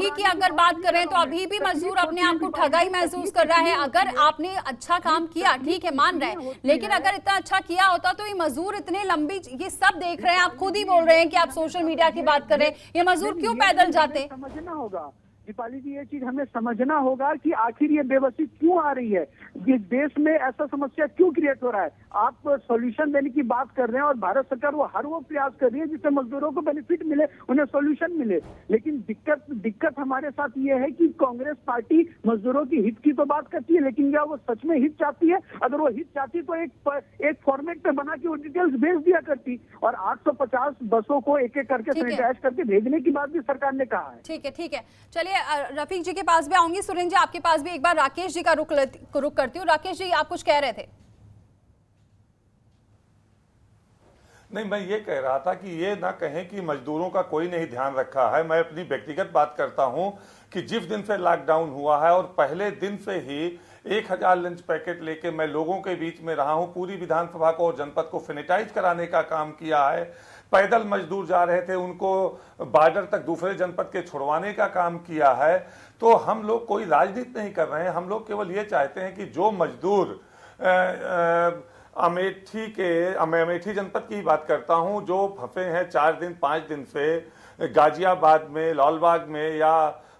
की अगर बात करें तो अभी भी मजदूर अपने आप को ठगाई महसूस कर रहा है। अगर आपने अच्छा काम किया, ठीक है, मान रहे हैं, लेकिन अगर इतना अच्छा किया होता तो ये मजदूर इतने लंबी, ये सब देख रहे हैं, आप खुद ही बोल रहे हैं कि आप सोशल मीडिया की बात कर रहे हैं, ये मजदूर क्यों पैदल जाते? समझना होगा दीपाली जी, ये चीज हमें समझना होगा कि आखिर ये बेबसी क्यों आ रही है, ये देश में ऐसा समस्या क्यों क्रिएट हो रहा है। आप सॉल्यूशन देने की बात कर रहे हैं और भारत सरकार वो प्रयास कर रही है जिससे मजदूरों को बेनिफिट मिले, उन्हें सॉल्यूशन मिले। लेकिन दिक्कत हमारे साथ ये है कि कांग्रेस पार्टी मजदूरों की हित की तो बात करती है, लेकिन क्या वो सच में हित चाहती है? अगर वो हित चाहती तो एक फॉर्मेट पे बना के वो डिटेल्स भेज दिया करती। और 850 बसों को एक एक करके सैनिटाइज करके भेजने की बात भी सरकार ने कहा है। ठीक है, चलिए रफीक जी के पास भी आऊंगी, सुरेंद्र जी आपके पास भी एक बार राकेश जी का रुख करती हूँ। राकेश जी, आप कुछ कह रहे थे? नहीं, मैं ये कह रहा था कि ये ना कहें कि मजदूरों का कोई नहीं ध्यान रखा है। मैं अपनी व्यक्तिगत बात करता हूं कि जिस दिन से लॉकडाउन हुआ है और पहले दिन से ही 1000 लंच पैकेट लेके मैं लोगों के बीच में रहा हूं, पूरी विधानसभा को और जनपद को सैनिटाइज कराने का काम किया है। पैदल मजदूर जा रहे थे, उनको बॉर्डर तक दूसरे जनपद के छुड़वाने का काम किया है। तो हम लोग कोई राजनीति नहीं कर रहे हैं, हम लोग केवल ये चाहते हैं कि जो मजदूर अमेठी जनपद की बात करता हूं, जो फंसे हैं 4 दिन 5 दिन से गाजियाबाद में, लालबाग में या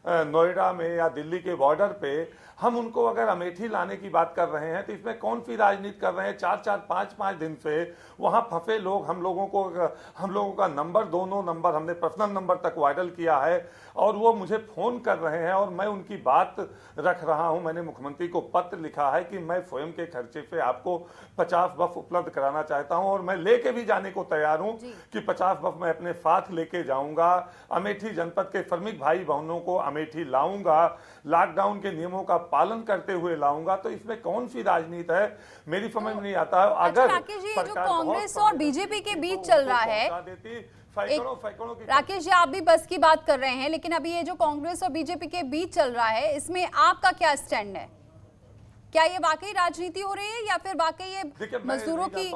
नोएडा में या दिल्ली के बॉर्डर पे, हम उनको अगर अमेठी लाने की बात कर रहे हैं तो इसमें कौन सी राजनीति कर रहे हैं? 4-4 5-5 दिन से वहां फंसे लोग, हम लोगों का नंबर, दोनों नंबर हमने पर्सनल नंबर तक वायरल किया है और वो मुझे फोन कर रहे हैं और मैं उनकी बात रख रहा हूं। मैंने मुख्यमंत्री को पत्र लिखा है कि मैं स्वयं के खर्चे से आपको 50 बफ उपलब्ध कराना चाहता हूं और मैं लेके भी जाने को तैयार हूं कि 50 बफ मैं अपने साथ लेके जाऊंगा। अमेठी जनपद के श्रमिक भाई बहनों को अमेठी लाऊंगा, लॉकडाउन के नियमों का पालन करते हुए लाऊंगा। तो इसमें कौन सी राजनीति है, मेरी समझ नहीं आता है। अगर जो कांग्रेस और बीजेपी के बीच चल रहा है, राकेश जी आप भी बस की बात कर रहे हैं, लेकिन अभी ये जो कांग्रेस और बीजेपी के बीच चल रहा है, इसमें आपका क्या स्टैंड है? क्या ये वाकई राजनीति हो रही है या फिर वाकई ये मजदूरों की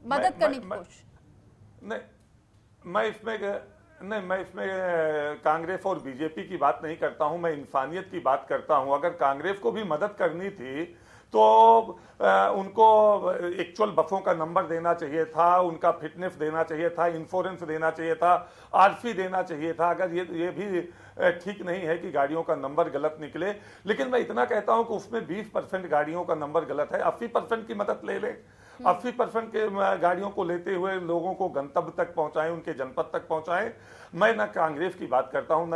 मदद करने की कोशिश? नहीं, मैं इसमें कांग्रेस और बीजेपी की बात नहीं करता हूं, मैं इंसानियत की बात करता हूं। अगर कांग्रेस को भी मदद करनी थी तो उनको एक्चुअल बफों का नंबर देना चाहिए था, उनका फिटनेस देना चाहिए था, इंश्योरेंस देना चाहिए था, आरसी देना चाहिए था। अगर ये भी ठीक नहीं है कि गाड़ियों का नंबर गलत निकले, लेकिन मैं इतना कहता हूं कि उसमें 20% गाड़ियों का नंबर गलत है, 80% की मदद ले लें। 80% के गाड़ियों को लेते हुए लोगों को गंतव्य तक पहुंचाएं, उनके जनपद तक पहुंचाएं। मैं ना कांग्रेस की बात करता हूं, न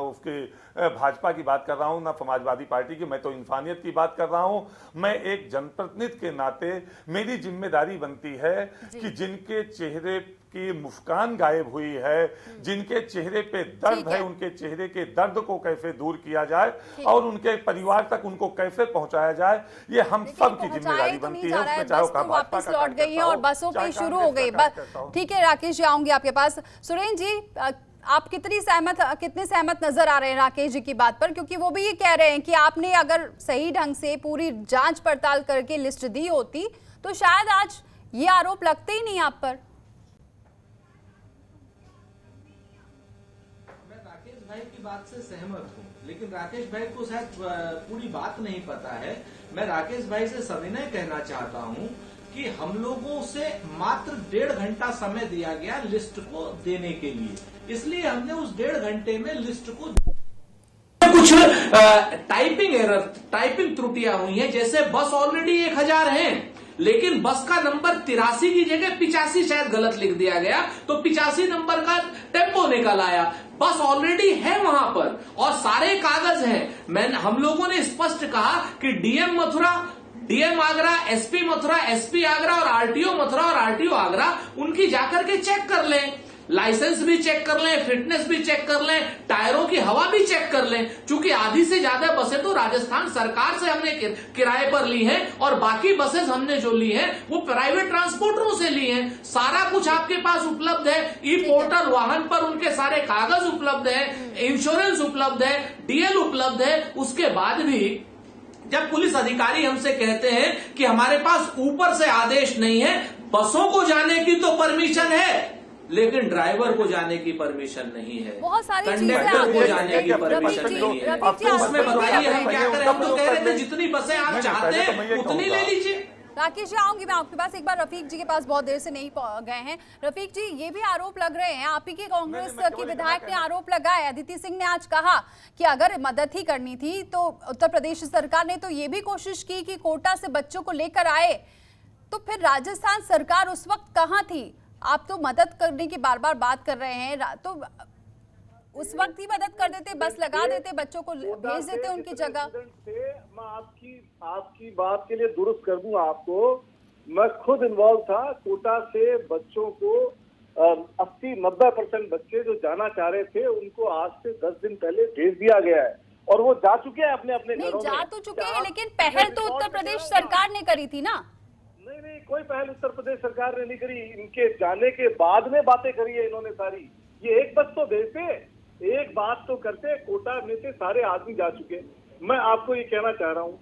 उसके भाजपा की बात कर रहा हूं, ना समाजवादी पार्टी की, मैं तो इंसानियत की बात कर रहा हूं। मैं एक जनप्रतिनिधि के नाते मेरी जिम्मेदारी बनती है कि जिनके चेहरे की मुस्कान गायब हुई है, जिनके चेहरे पे दर्द है, उनके चेहरे के दर्द को कैसे दूर किया जाए और उनके परिवार तक उनको कैसे पहुंचाया जाए, ये हम सब की जिम्मेदारी बनती है। उसमें चाहे वापस लौट गई है और बसों पे शुरू हो गई। ठीक है राकेश जी, आऊंगी आपके पास। सुरेंद्र जी, आप कितने सहमत नजर आ रहे हैं राकेश जी की बात पर, क्योंकि वो भी ये कह रहे हैं कि आपने अगर सही ढंग से पूरी जांच पड़ताल करके लिस्ट दी होती तो शायद आज ये आरोप लगते ही नहीं आप पर। मैं राकेश भाई की बात से सहमत हूँ, लेकिन राकेश भाई को शायद पूरी बात नहीं पता है। मैं राकेश भाई से सविनय कहना चाहता हूँ कि हम लोगों से मात्र 1.5 घंटा समय दिया गया लिस्ट को देने के लिए, इसलिए हमने उस 1.5 घंटे में लिस्ट को कुछ टाइपिंग त्रुटियां हुई हैं। जैसे बस ऑलरेडी 1000 हैं, लेकिन बस का नंबर 83 की जगह 85 शायद गलत लिख दिया गया, तो 85 नंबर का टेम्पो निकल आया। बस ऑलरेडी है वहां पर और सारे कागज हैं। हम लोगों ने स्पष्ट कहा कि DM Mathura, DM Agra, SP Mathura, SP Agra और आरटीओ मथुरा और आरटीओ आगरा उनकी जाकर के चेक कर लें, लाइसेंस भी चेक कर लें, फिटनेस भी चेक कर लें, टायरों की हवा भी चेक कर लें। चूंकि आधी से ज्यादा बसें तो राजस्थान सरकार से हमने किराए पर ली हैं और बाकी बसेस हमने जो ली हैं वो प्राइवेट ट्रांसपोर्टरों से ली हैं। सारा कुछ आपके पास उपलब्ध है, ई पोर्टल वाहन पर उनके सारे कागज उपलब्ध है, इंश्योरेंस उपलब्ध है, डीएल उपलब्ध है। उसके बाद भी जब पुलिस अधिकारी हमसे कहते हैं कि हमारे पास ऊपर से आदेश नहीं है, बसों को जाने की तो परमिशन है लेकिन ड्राइवर को जाने की परमिशन नहीं है, बहुत सारी कंडक्टर को जाने की परमिशन नहीं है। तो उसमें बताइए हम क्या करें? हम तो कह रहे थे जितनी बसें आप चाहते हैं उतनी ले लीजिए। राकेश जी आऊंगी मैं आपके पास, एक बार रफीक जी के पास बहुत देर से नहीं गए हैं। रफीक जी ये भी आरोप लग रहे हैं, आप ही के कांग्रेस की विधायक ने आरोप लगाया, अदिति सिंह ने आज कहा कि अगर मदद ही करनी थी तो उत्तर प्रदेश सरकार ने तो ये भी कोशिश की कि कोटा से बच्चों को लेकर आए, तो फिर राजस्थान सरकार उस वक्त कहाँ थी? आप तो मदद करने की बार बार बात कर रहे हैं, तो उस वक्त ही मदद कर देते, बस लगा देते, बच्चों को भेज देते उनकी जगह। मैं आपकी बात के लिए दुरुस्त कर दूं आपको, मैं खुद इन्वॉल्व था। कोटा से बच्चों को 80-90% बच्चे जो जाना चाह रहे थे उनको आज से 10 दिन पहले भेज दिया गया है और वो जा चुके हैं अपने अपने घरों में। जा तो चुके हैं, लेकिन पहल तो उत्तर प्रदेश सरकार ने करी थी ना। नहीं, कोई पहल उत्तर प्रदेश सरकार ने नहीं करी। इनके जाने के बाद में बातें करी है इन्होंने सारी। ये एक बस तो भेजते, एक बात तो करते। कोटा में से सारे आदमी जा चुके। मैं आपको ये कहना चाह रहा हूँ,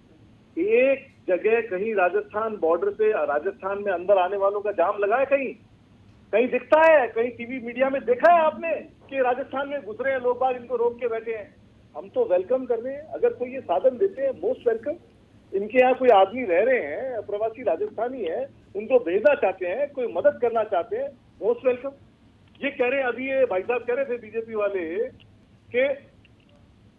एक जगह कहीं राजस्थान बॉर्डर पे, राजस्थान में अंदर आने वालों का जाम लगा है? कहीं दिखता है? कहीं टीवी मीडिया में देखा है आपने कि राजस्थान में घुस रहे हैं लोग बाग, इनको रोक के बैठे हैं? हम तो वेलकम कर रहे हैं। अगर कोई ये साधन देते हैं, मोस्ट वेलकम। इनके यहाँ कोई आदमी रह रहे हैं, प्रवासी राजस्थानी है, उनको भेजना चाहते हैं, कोई मदद करना चाहते हैं, मोस्ट वेलकम। ये कह रहे हैं, अभी ये भाई साहब कह रहे थे बीजेपी वाले कि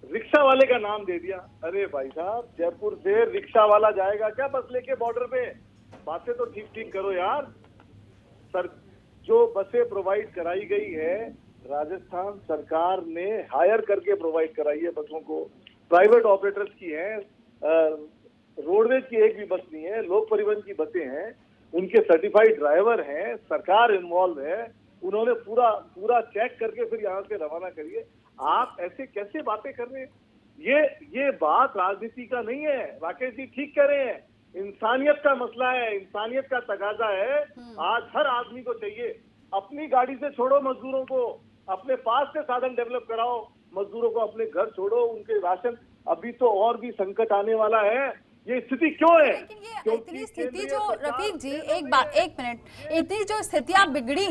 रिक्शा वाले का नाम दे दिया। अरे भाई साहब, जयपुर से रिक्शा वाला जाएगा क्या बस लेके बॉर्डर पे? बातें तो ठीक करो यार। सर, जो बसें प्रोवाइड कराई गई है राजस्थान सरकार ने हायर करके प्रोवाइड कराई है बसों को, प्राइवेट ऑपरेटर्स की है, रोडवेज की एक भी बस नहीं है, लोक परिवहन की बसें हैं, उनके सर्टिफाइड ड्राइवर हैं, सरकार इन्वॉल्व है, उन्होंने पूरा चेक करके फिर यहाँ से रवाना करिए। आप ऐसे कैसे बातें कर रहे हैं? ये बात राजनीति का नहीं है। राकेश जी ठीक कह रहे हैं, इंसानियत का मसला है, इंसानियत का तकाजा है। आज हर आदमी को चाहिए, अपनी गाड़ी से छोड़ो मजदूरों को, अपने पास से साधन डेवलप कराओ, मजदूरों को अपने घर छोड़ो, उनके राशन। अभी तो और भी संकट आने वाला है। ये स्थिति क्यों है? लेकिन ये इतनी स्थिति जो रफीक जी, एक मिनट, इतनी जो स्थितियां बिगड़ी,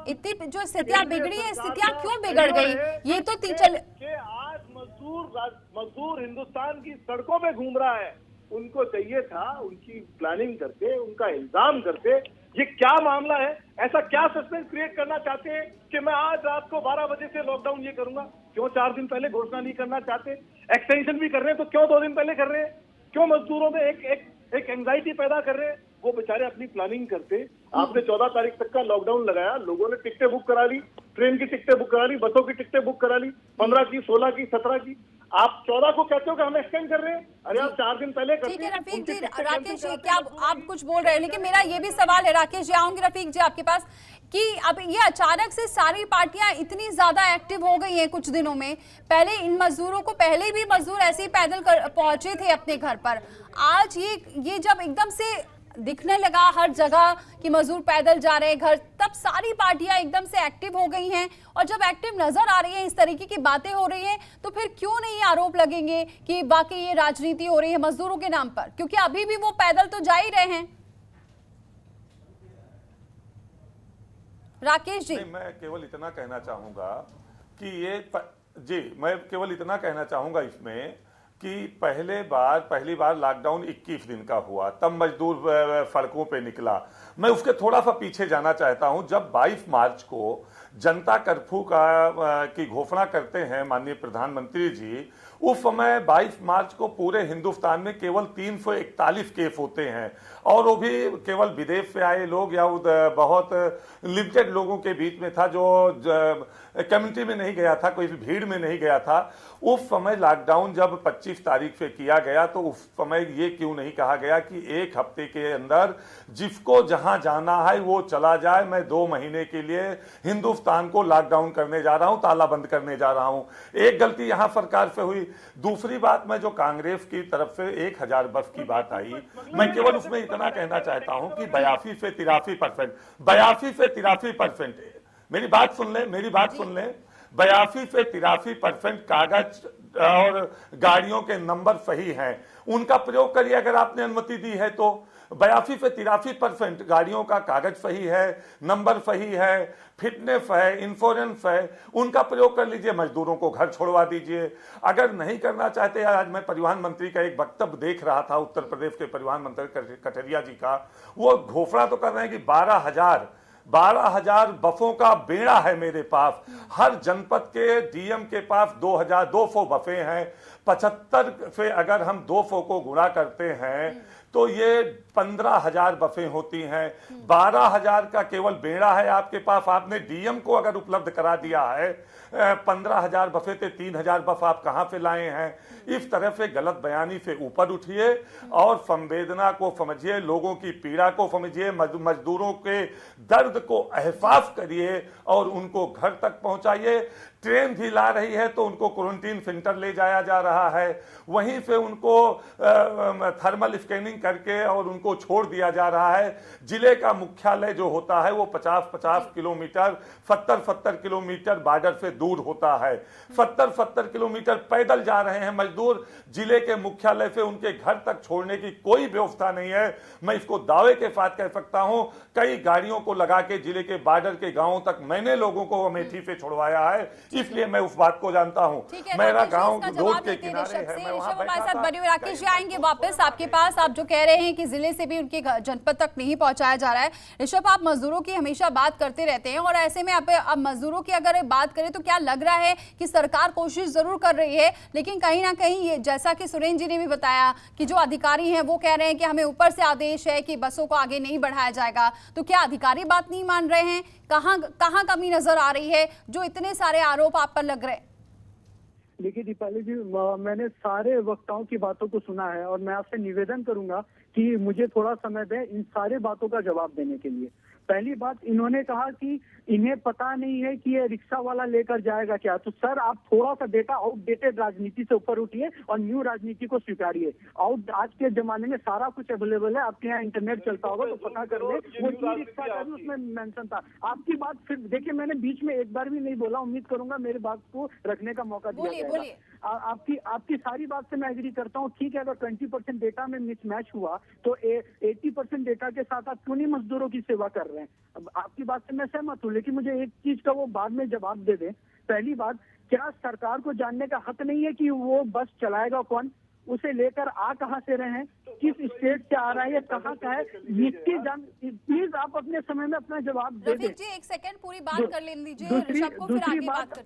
इतनी जो स्थितियां बिगड़ी है, स्थितियां क्यों बिगड़ गई? ये तो आज मजदूर हिंदुस्तान की सड़कों पे घूम रहा है। उनको चाहिए था, उनकी प्लानिंग करते, उनका इंतजाम करते। ये क्या मामला है? ऐसा क्या सस्पेंस क्रिएट करना चाहते हैं कि मैं आज रात को 12 बजे से लॉकडाउन ये करूंगा? क्यों 4 दिन पहले घोषणा नहीं करना चाहते? एक्सटेंशन भी कर रहे हैं तो क्यों 2 दिन पहले कर रहे हैं? क्यों मजदूरों में एक एंजाइटी पैदा कर रहे हैं? वो बेचारे अपनी प्लानिंग करते। आपने 14 तारीख तक का लॉकडाउन लगाया, लोगों ने टिकटें बुक करा ली, ट्रेन की टिकटें बुक करा ली, बसों की टिकटें बुक करा ली, 15 की, 16 की, 17 की। आप 14 को कहते हो कि हम एक्सटेंड कर रहे हैं? अरे आप 4 दिन पहले करते। ठीक है रफीक जी, राकेश जी क्या आप कुछ बोल रहे हैं, लेकिन मेरा ये भी सवाल है, राकेश जी आऊंगी रफीक जी आपके पास, कि अब ये अचानक से सारी पार्टियां इतनी ज्यादा एक्टिव हो गई हैं कुछ दिनों में। पहले इन मजदूरों को, पहले भी मजदूर ऐसे ही पैदल पहुंचे थे अपने घर पर, आज ये जब एकदम से दिखने लगा हर जगह कि मजदूर पैदल जा रहे हैं घर, तब सारी पार्टियां एकदम से एक्टिव हो गई हैं। और जब एक्टिव नजर आ रही है, इस तरीके की बातें हो रही हैं, तो फिर क्यों नहीं आरोप लगेंगे कि बाकी ये राजनीति हो रही है मजदूरों के नाम पर? क्योंकि अभी भी वो पैदल तो जा ही रहे हैं। राकेश जी, मैं केवल इतना कहना चाहूंगा कि मैं केवल इतना कहना चाहूंगा इसमें कि पहली बार लॉकडाउन 21 दिन का हुआ, तब मजदूर सड़कों पे निकला। मैं उसके थोड़ा सा पीछे जाना चाहता हूं। जब 22 मार्च को जनता कर्फ्यू की घोषणा करते हैं माननीय प्रधानमंत्री जी, उस समय 22 मार्च को पूरे हिंदुस्तान में केवल 341 केस होते हैं, और वो भी केवल विदेश से आए लोग या बहुत लिमिटेड लोगों के बीच में था, जो कम्युनिटी में नहीं गया था, कोई भीड़ में नहीं गया था। उस समय लॉकडाउन जब 25 तारीख से किया गया, तो उस समय ये क्यों नहीं कहा गया कि एक हफ्ते के अंदर जिसको जहां जाना है वो चला जाए। मैं 2 महीने के लिए हिंदुस्तान को लॉकडाउन करने जा रहा हूं, ताला बंद करने जा रहा हूं। एक गलती यहां सरकार से हुई। दूसरी बात, मैं जो कांग्रेस की तरफ से 1000 बस की बात आई, मैं केवल उसमें इतना कहना चाहता हूं कि 82 से 83%, मेरी बात सुन लें 82 से 83% कागज और गाड़ियों के नंबर सही हैं, उनका प्रयोग करिए अगर आपने अनुमति दी है तो। 82 से 83% गाड़ियों का कागज सही है, नंबर सही है, फिटनेस है, इंश्योरेंस है, उनका प्रयोग कर लीजिए। मजदूरों को घर छोड़वा दीजिए। अगर नहीं करना चाहते, आज मैं परिवहन मंत्री का एक वक्तव्य देख रहा था, उत्तर प्रदेश के परिवहन मंत्री कटरिया जी का, वो घोषणा तो कर रहे हैं कि 12,000 बसों का बेड़ा है मेरे पास। हर जनपद के डीएम के पास 2,200 बसें हैं। 75 से अगर हम 200 को गुणा करते हैं तो ये 15,000 बसें होती हैं। 12,000 का केवल बेड़ा है आपके पास। आपने डीएम को अगर उपलब्ध करा दिया है 15,000 बसें, तो 3,000 बस आप कहां से लाए हैं? इस तरह से गलत बयानी से ऊपर उठिए और संवेदना को समझिए, लोगों की पीड़ा को समझिए, मजदूरों के दर्द को एहसास करिए और उनको घर तक पहुंचाइए। ट्रेन भी ला रही है तो उनको क्वारंटीन सेंटर ले जाया जा रहा है, वहीं से उनको थर्मल स्कैनिंग करके और उनको छोड़ दिया जा रहा है। जिले का मुख्यालय जो होता है वो 50-50 किलोमीटर, 70-70 किलोमीटर बॉर्डर से दूर होता है। 70-70 किलोमीटर पैदल जा रहे हैं मजदूर। जिले के मुख्यालय से उनके घर तक छोड़ने की कोई व्यवस्था नहीं है। मैं इसको दावे के साथ कह सकता हूं, कई गाड़ियों को लगा के जिले के बॉर्डर के गांवों तक मैंने लोगों को अमेठी से छुड़वाया है, इसलिए मैं उस बात को जानता हूं। मेरा गांव रोड के किनारे है, मैं वहां हमारे साथ बने हुए राकेश जी आएंगे वापस आपके पास। आप जो कह रहे हैं कि जिले से भी उनके जनपद तक नहीं पहुंचाया जा रहा है। ऋषभ, आप मजदूरों की हमेशा बात करते रहते हैं, और ऐसे में अब मजदूरों की अगर बात करें तो क्या लग रहा है कि सरकार कोशिश जरूर कर रही है, लेकिन कहीं ना कहीं ये, जैसा कि सुरेंद्र जी ने भी बताया कि जो अधिकारी हैं वो कह रहे हैं कि हमें ऊपर से आदेश है कि बसों को आगे नहीं बढ़ाया जाएगा। तो क्या अधिकारी बात नहीं मान रहे हैं? कहां कमी नजर आ रही है जो इतने सारे आरोप आप पर लग रहे हैं? देखिए दीपाली जी, मैंने सारे वक्ताओं की बातों को सुना है और मैं आपसे निवेदन करूंगा कि मुझे थोड़ा समय दें इन सारे बातों का जवाब देने के लिए। पहली बात, इन्होंने कहा कि इन्हें पता नहीं है कि ये रिक्शा वाला लेकर जाएगा क्या। तो सर, आप थोड़ा सा डेटा आउटडेटेड राजनीति से ऊपर उठिए और न्यू राजनीति को स्वीकारिए। आज के जमाने में सारा कुछ अवेलेबल है, आपके यहाँ इंटरनेट चलता होगा तो पता कर ले। वो ई रिक्शा का भी उसमें मेंशन था। आपकी बात फिर देखिए, मैंने बीच में एक बार भी नहीं बोला, उम्मीद करूंगा मेरे बात को रखने का मौका दिया जाएगा। आपकी सारी बात से मैं एग्री करता हूँ। ठीक है, अगर 20% डेटा में मिसमैच हुआ तो 80% डेटा के साथ आप क्यों नहीं मजदूरों की सेवा कर रहे हैं? अब आपकी बात से मैं सहमत हूँ, लेकिन मुझे एक चीज का वो बाद में जवाब दे दें। पहली बात, क्या सरकार को जानने का हक नहीं है कि वो बस चलाएगा कौन, उसे लेकर आ कहां से रहे हैं, किस स्टेट से आ रहा है, कहां का है, इसकी प्लीज आप अपने समय में अपना जवाब दे दें। एक सेकंड पूरी बात कर ले लीजिए। दूसरी बात,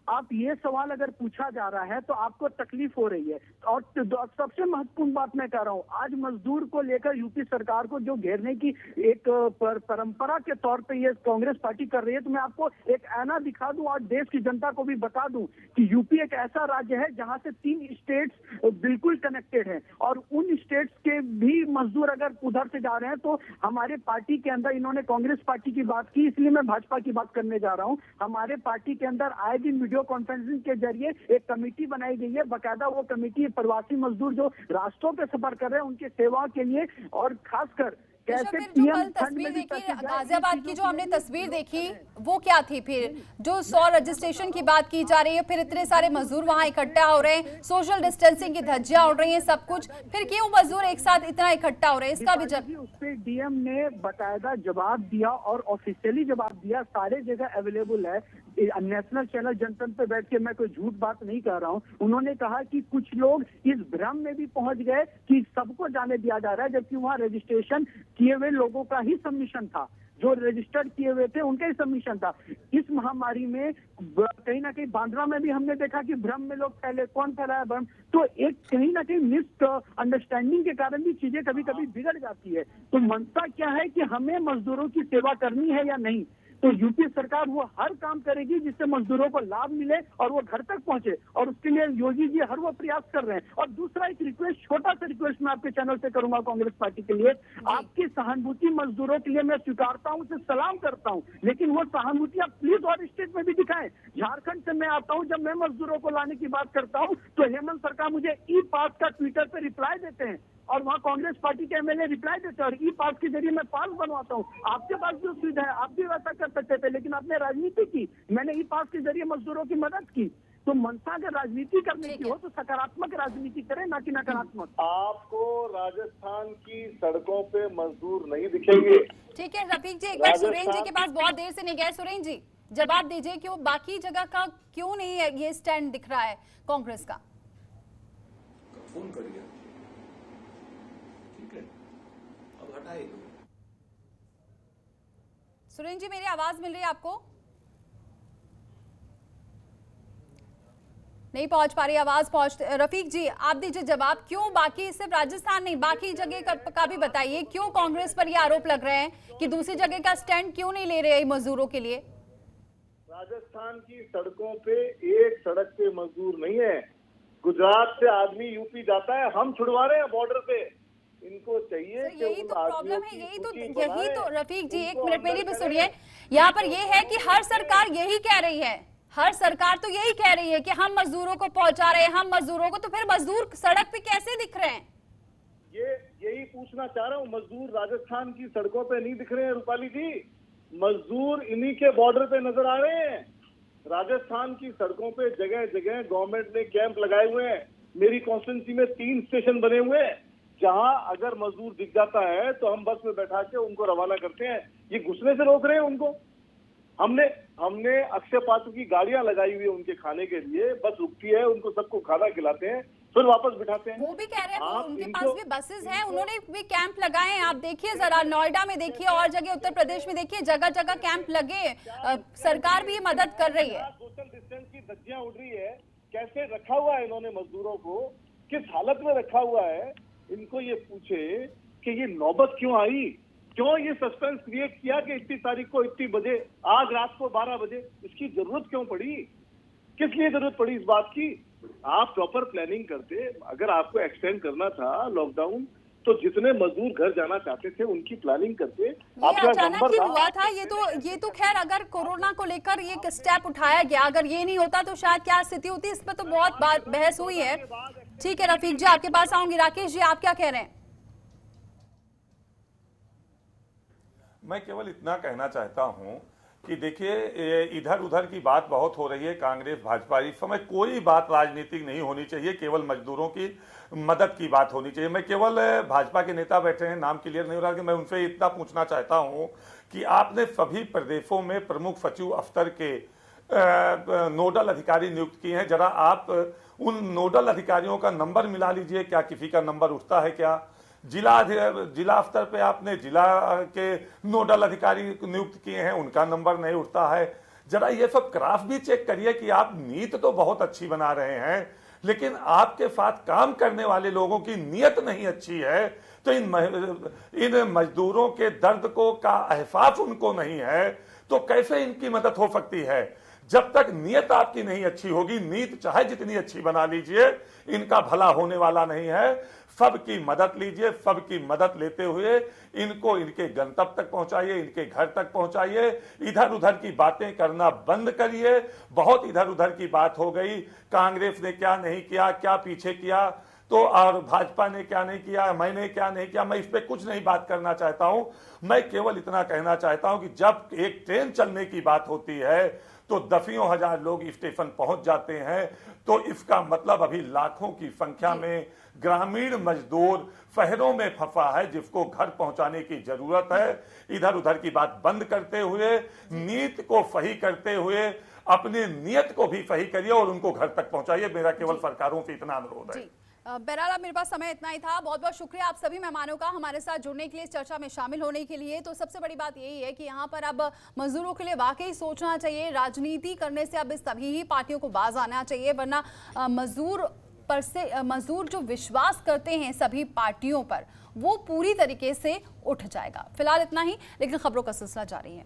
आप ये सवाल अगर पूछा जा रहा है तो आपको तकलीफ हो रही है। और सबसे महत्वपूर्ण बात मैं कह रहा हूँ, आज मजदूर को लेकर यूपी सरकार को जो घेरने की एक परंपरा के तौर पे ये कांग्रेस पार्टी कर रही है, तो मैं आपको एक ऐना दिखा दूं और देश की जनता को भी बता दूं कि यूपी एक ऐसा राज्य है जहां से 3 स्टेट्स बिल्कुल कनेक्टेड हैं, और उन स्टेट्स के भी मजदूर अगर उधर से जा रहे हैं तो हमारे पार्टी के अंदर, इन्होंने कांग्रेस पार्टी की बात की इसलिए मैं भाजपा की बात करने जा रहा हूँ, हमारे पार्टी के अंदर आए दिन वीडियो वीडियो कॉन्फ्रेंसिंग के जरिए एक कमेटी बनाई गई है। बाकायदा वो कमेटी प्रवासी मजदूर जो रास्तों पे सफर कर रहे हैं उनकी सेवाओं के लिए और खासकर फिर जो कल तस्वीर देखी गाजियाबाद की, जो हमने तस्वीर देखी वो क्या थी? फिर जो 100 रजिस्ट्रेशन की बात की जा रही है, फिर इतने सारे मजदूर वहां इकट्ठा हो रहे हैं, सोशल डिस्टेंसिंग की धज्जियां उड़ रही हैं, सब कुछ, फिर क्यों मजदूर एक साथ इतना इकट्ठा हो रहे हैं? इसका भी उस पर डीएम ने बाकायदा जवाब दिया और ऑफिशियली जवाब दिया, सारे जगह अवेलेबल है। नेशनल चैनल जनतंत्र पे बैठ के मैं कोई झूठ बात नहीं कर रहा हूँ। उन्होंने कहा कि कुछ लोग इस भ्रम में भी पहुंच गए कि सबको जाने दिया जा रहा है, जबकि वहाँ रजिस्ट्रेशन किए हुए लोगों का ही सबमिशन था, जो रजिस्टर्ड किए हुए थे उनका ही सबमिशन था। इस महामारी में कहीं ना कहीं बांद्रा में भी हमने देखा कि भ्रम में लोग फैले, कौन फैलाया भ्रम, तो एक कहीं ना कहीं मिस अंडरस्टैंडिंग के कारण भी चीजें कभी कभी बिगड़ जाती है। तो मंशा क्या है कि हमें मजदूरों की सेवा करनी है या नहीं, तो यूपी सरकार वो हर काम करेगी जिससे मजदूरों को लाभ मिले और वो घर तक पहुंचे, और उसके लिए योगी जी हर वो प्रयास कर रहे हैं। और दूसरा एक रिक्वेस्ट, छोटा सा रिक्वेस्ट मैं आपके चैनल से करूंगा कांग्रेस पार्टी के लिए, आपकी सहानुभूति मजदूरों के लिए मैं स्वीकारता हूं, उसे सलाम करता हूं, लेकिन वो सहानुभूति आप प्लीज और स्टेट में भी दिखाएं। झारखंड से मैं आता हूं, जब मैं मजदूरों को लाने की बात करता हूं तो हेमंत सरकार मुझे ई पास का ट्विटर पे रिप्लाई देते हैं और वहाँ कांग्रेस पार्टी के एमएलए रिप्लाई देते हैं और ई पास के जरिए मैं पास बनवाता हूँ। आपके पास जो सुविधा है आप भी वैसा कर सकते थे, लेकिन आपने राजनीति की, मैंने ई पास के जरिए मजदूरों की मदद की। तो मनसा अगर राजनीति करने की हो तो सकारात्मक राजनीति करें, ना कि नकारात्मक। आपको राजस्थान की सड़कों पे मजदूर नहीं दिखेंगे। ठीक है रफीक जी, एक बार सुरेंद्र जी के पास बहुत देर से नहीं गए। सुरेंद्र जी जवाब दीजिए, क्यों बाकी जगह का क्यों नहीं है ये स्टैंड दिख रहा है कांग्रेस का? फोन करिए, ठीक है, अब हटाइए। सुरेंद्र जी मेरी आवाज मिल रही है आपको? नहीं पहुंच पा रही आवाज। रफीक जी आप दीजिए जवाब, क्यों बाकी, सिर्फ राजस्थान नहीं बाकी जगह का भी बताइए, क्यों कांग्रेस पर ये आरोप लग रहे हैं कि दूसरी जगह का स्टैंड क्यों नहीं ले रहे मजदूरों के लिए? राजस्थान की सड़कों पे एक सड़क पे मजदूर नहीं है। गुजरात से आदमी यूपी जाता है, हम छुड़वा रहे हैं बॉर्डर पे। इनको चाहिए कि यही तो प्रॉब्लम है, यही तो रफीक जी एक मिनट मेरी भी सुनिए। यहाँ पर ये है कि हर सरकार यही कह रही है, हर सरकार तो यही कह रही है कि हम मजदूरों को पहुंचा रहे हैं, हम मजदूरों को, तो फिर मजदूर सड़क पे कैसे दिख रहे हैं? यही पूछना चाह रहा हूँ। मजदूर राजस्थान की सड़कों पे नहीं दिख रहे हैं रूपाली जी, मजदूर इन्हीं के बॉर्डर पे नजर आ रहे हैं। राजस्थान की सड़कों पे जगह जगह गवर्नमेंट ने कैंप लगाए हुए हैं। मेरी कॉन्स्टिट्यूंसी में 3 स्टेशन बने हुए हैं, जहां अगर मजदूर दिख जाता है तो हम बस में बैठा के उनको रवाना करते हैं। ये घुसने से रोक रहे हैं उनको। हमने अक्षय पात्र की गाड़ियां लगाई हुई है उनके खाने के लिए, बस रुकती है, उनको सबको खाना खिलाते हैं, फिर वापस बिठाते हैं। वो भी कह रहे हैं उनके पास भी बसेस हैं, उन्होंने भी कैंप लगाए हैं। आप देखिए जरा, नोएडा में देखिए और जगह उत्तर प्रदेश में देखिए, जगह जगह कैंप लगे, सरकार भी मदद कर रही है। सोशल डिस्टेंस की धज्जियां उड़ रही है, कैसे रखा हुआ है इन्होंने मजदूरों को, किस हालत में रखा हुआ है। इनको ये पूछे कि ये नौबत क्यों आई, क्यों ये सस्पेंस क्रिएट किया कि इतनी तारीख को इतनी बजे, आज रात को 12 बजे, इसकी जरूरत क्यों पड़ी, किस लिए जरूरत पड़ी इस बात की? आप प्रॉपर प्लानिंग करते, अगर आपको एक्सटेंड करना था लॉकडाउन तो जितने मजदूर घर जाना चाहते थे उनकी प्लानिंग करते। आपका अचानक ही हुआ था ये तो खैर, अगर कोरोना को लेकर ये स्टेप उठाया गया, अगर ये नहीं होता तो शायद क्या स्थिति होती, इस पर तो बहुत बहस हुई है। ठीक है रफीक जी आपके पास आऊंगी। राकेश जी आप क्या कह रहे हैं? मैं केवल इतना कहना चाहता हूं कि देखिए इधर उधर की बात बहुत हो रही है, कांग्रेस भाजपा, इस समय कोई बात राजनीतिक नहीं होनी चाहिए, केवल मजदूरों की मदद की बात होनी चाहिए। मैं केवल भाजपा के नेता बैठे हैं, नाम क्लियर नहीं हो रहा, कि मैं उनसे इतना पूछना चाहता हूं कि आपने सभी प्रदेशों में प्रमुख सचिव स्तर के नोडल अधिकारी नियुक्त किए हैं, जरा आप उन नोडल अधिकारियों का नंबर मिला लीजिए, क्या किसी का नंबर उठता है क्या? जिला स्तर पे आपने जिला के नोडल अधिकारी नियुक्त किए हैं, उनका नंबर नहीं उठता है। जरा ये सब ग्राफ भी चेक करिए कि आप नीयत तो बहुत अच्छी बना रहे हैं, लेकिन आपके साथ काम करने वाले लोगों की नीयत नहीं अच्छी है, तो इन मजदूरों के दर्द को का एहसास उनको नहीं है, तो कैसे इनकी मदद हो सकती है? जब तक नीयत आपकी नहीं अच्छी होगी, नीयत चाहे जितनी अच्छी बना लीजिए, इनका भला होने वाला नहीं है। सबकी मदद लीजिए, सबकी मदद लेते हुए इनको इनके गंतव्य तक पहुंचाइए, इनके घर तक पहुंचाइए। इधर उधर की बातें करना बंद करिए। बहुत इधर उधर की बात हो गई, कांग्रेस ने क्या नहीं किया, क्या पीछे किया, तो और भाजपा ने क्या नहीं किया, मैंने क्या नहीं किया। मैं इस पे कुछ नहीं बात करना चाहता हूं। मैं केवल इतना कहना चाहता हूं कि जब एक ट्रेन चलने की बात होती है तो दसियों हजार लोग स्टेशन पहुंच जाते हैं, तो इसका मतलब अभी लाखों की संख्या में ग्रामीण मजदूर शहरों में फंसा है, जिसको घर पहुंचाने की जरूरत है। इधर उधर की बात बंद करते हुए, नीयत को सही करते हुए, अपने नियत को भी सही करिए और उनको घर तक पहुंचाइए। मेरा केवल सरकारों से इतना अनुरोध है। बहरहाल मेरे पास समय इतना ही था। बहुत बहुत शुक्रिया आप सभी मेहमानों का हमारे साथ जुड़ने के लिए, चर्चा में शामिल होने के लिए। तो सबसे बड़ी बात यही है कि यहाँ पर अब मजदूरों के लिए वाकई सोचना चाहिए। राजनीति करने से अब इस सभी ही पार्टियों को बाज आना चाहिए, वरना मजदूर जो विश्वास करते हैं सभी पार्टियों पर, वो पूरी तरीके से उठ जाएगा। फिलहाल इतना ही, लेकिन खबरों का सिलसिला जारी है।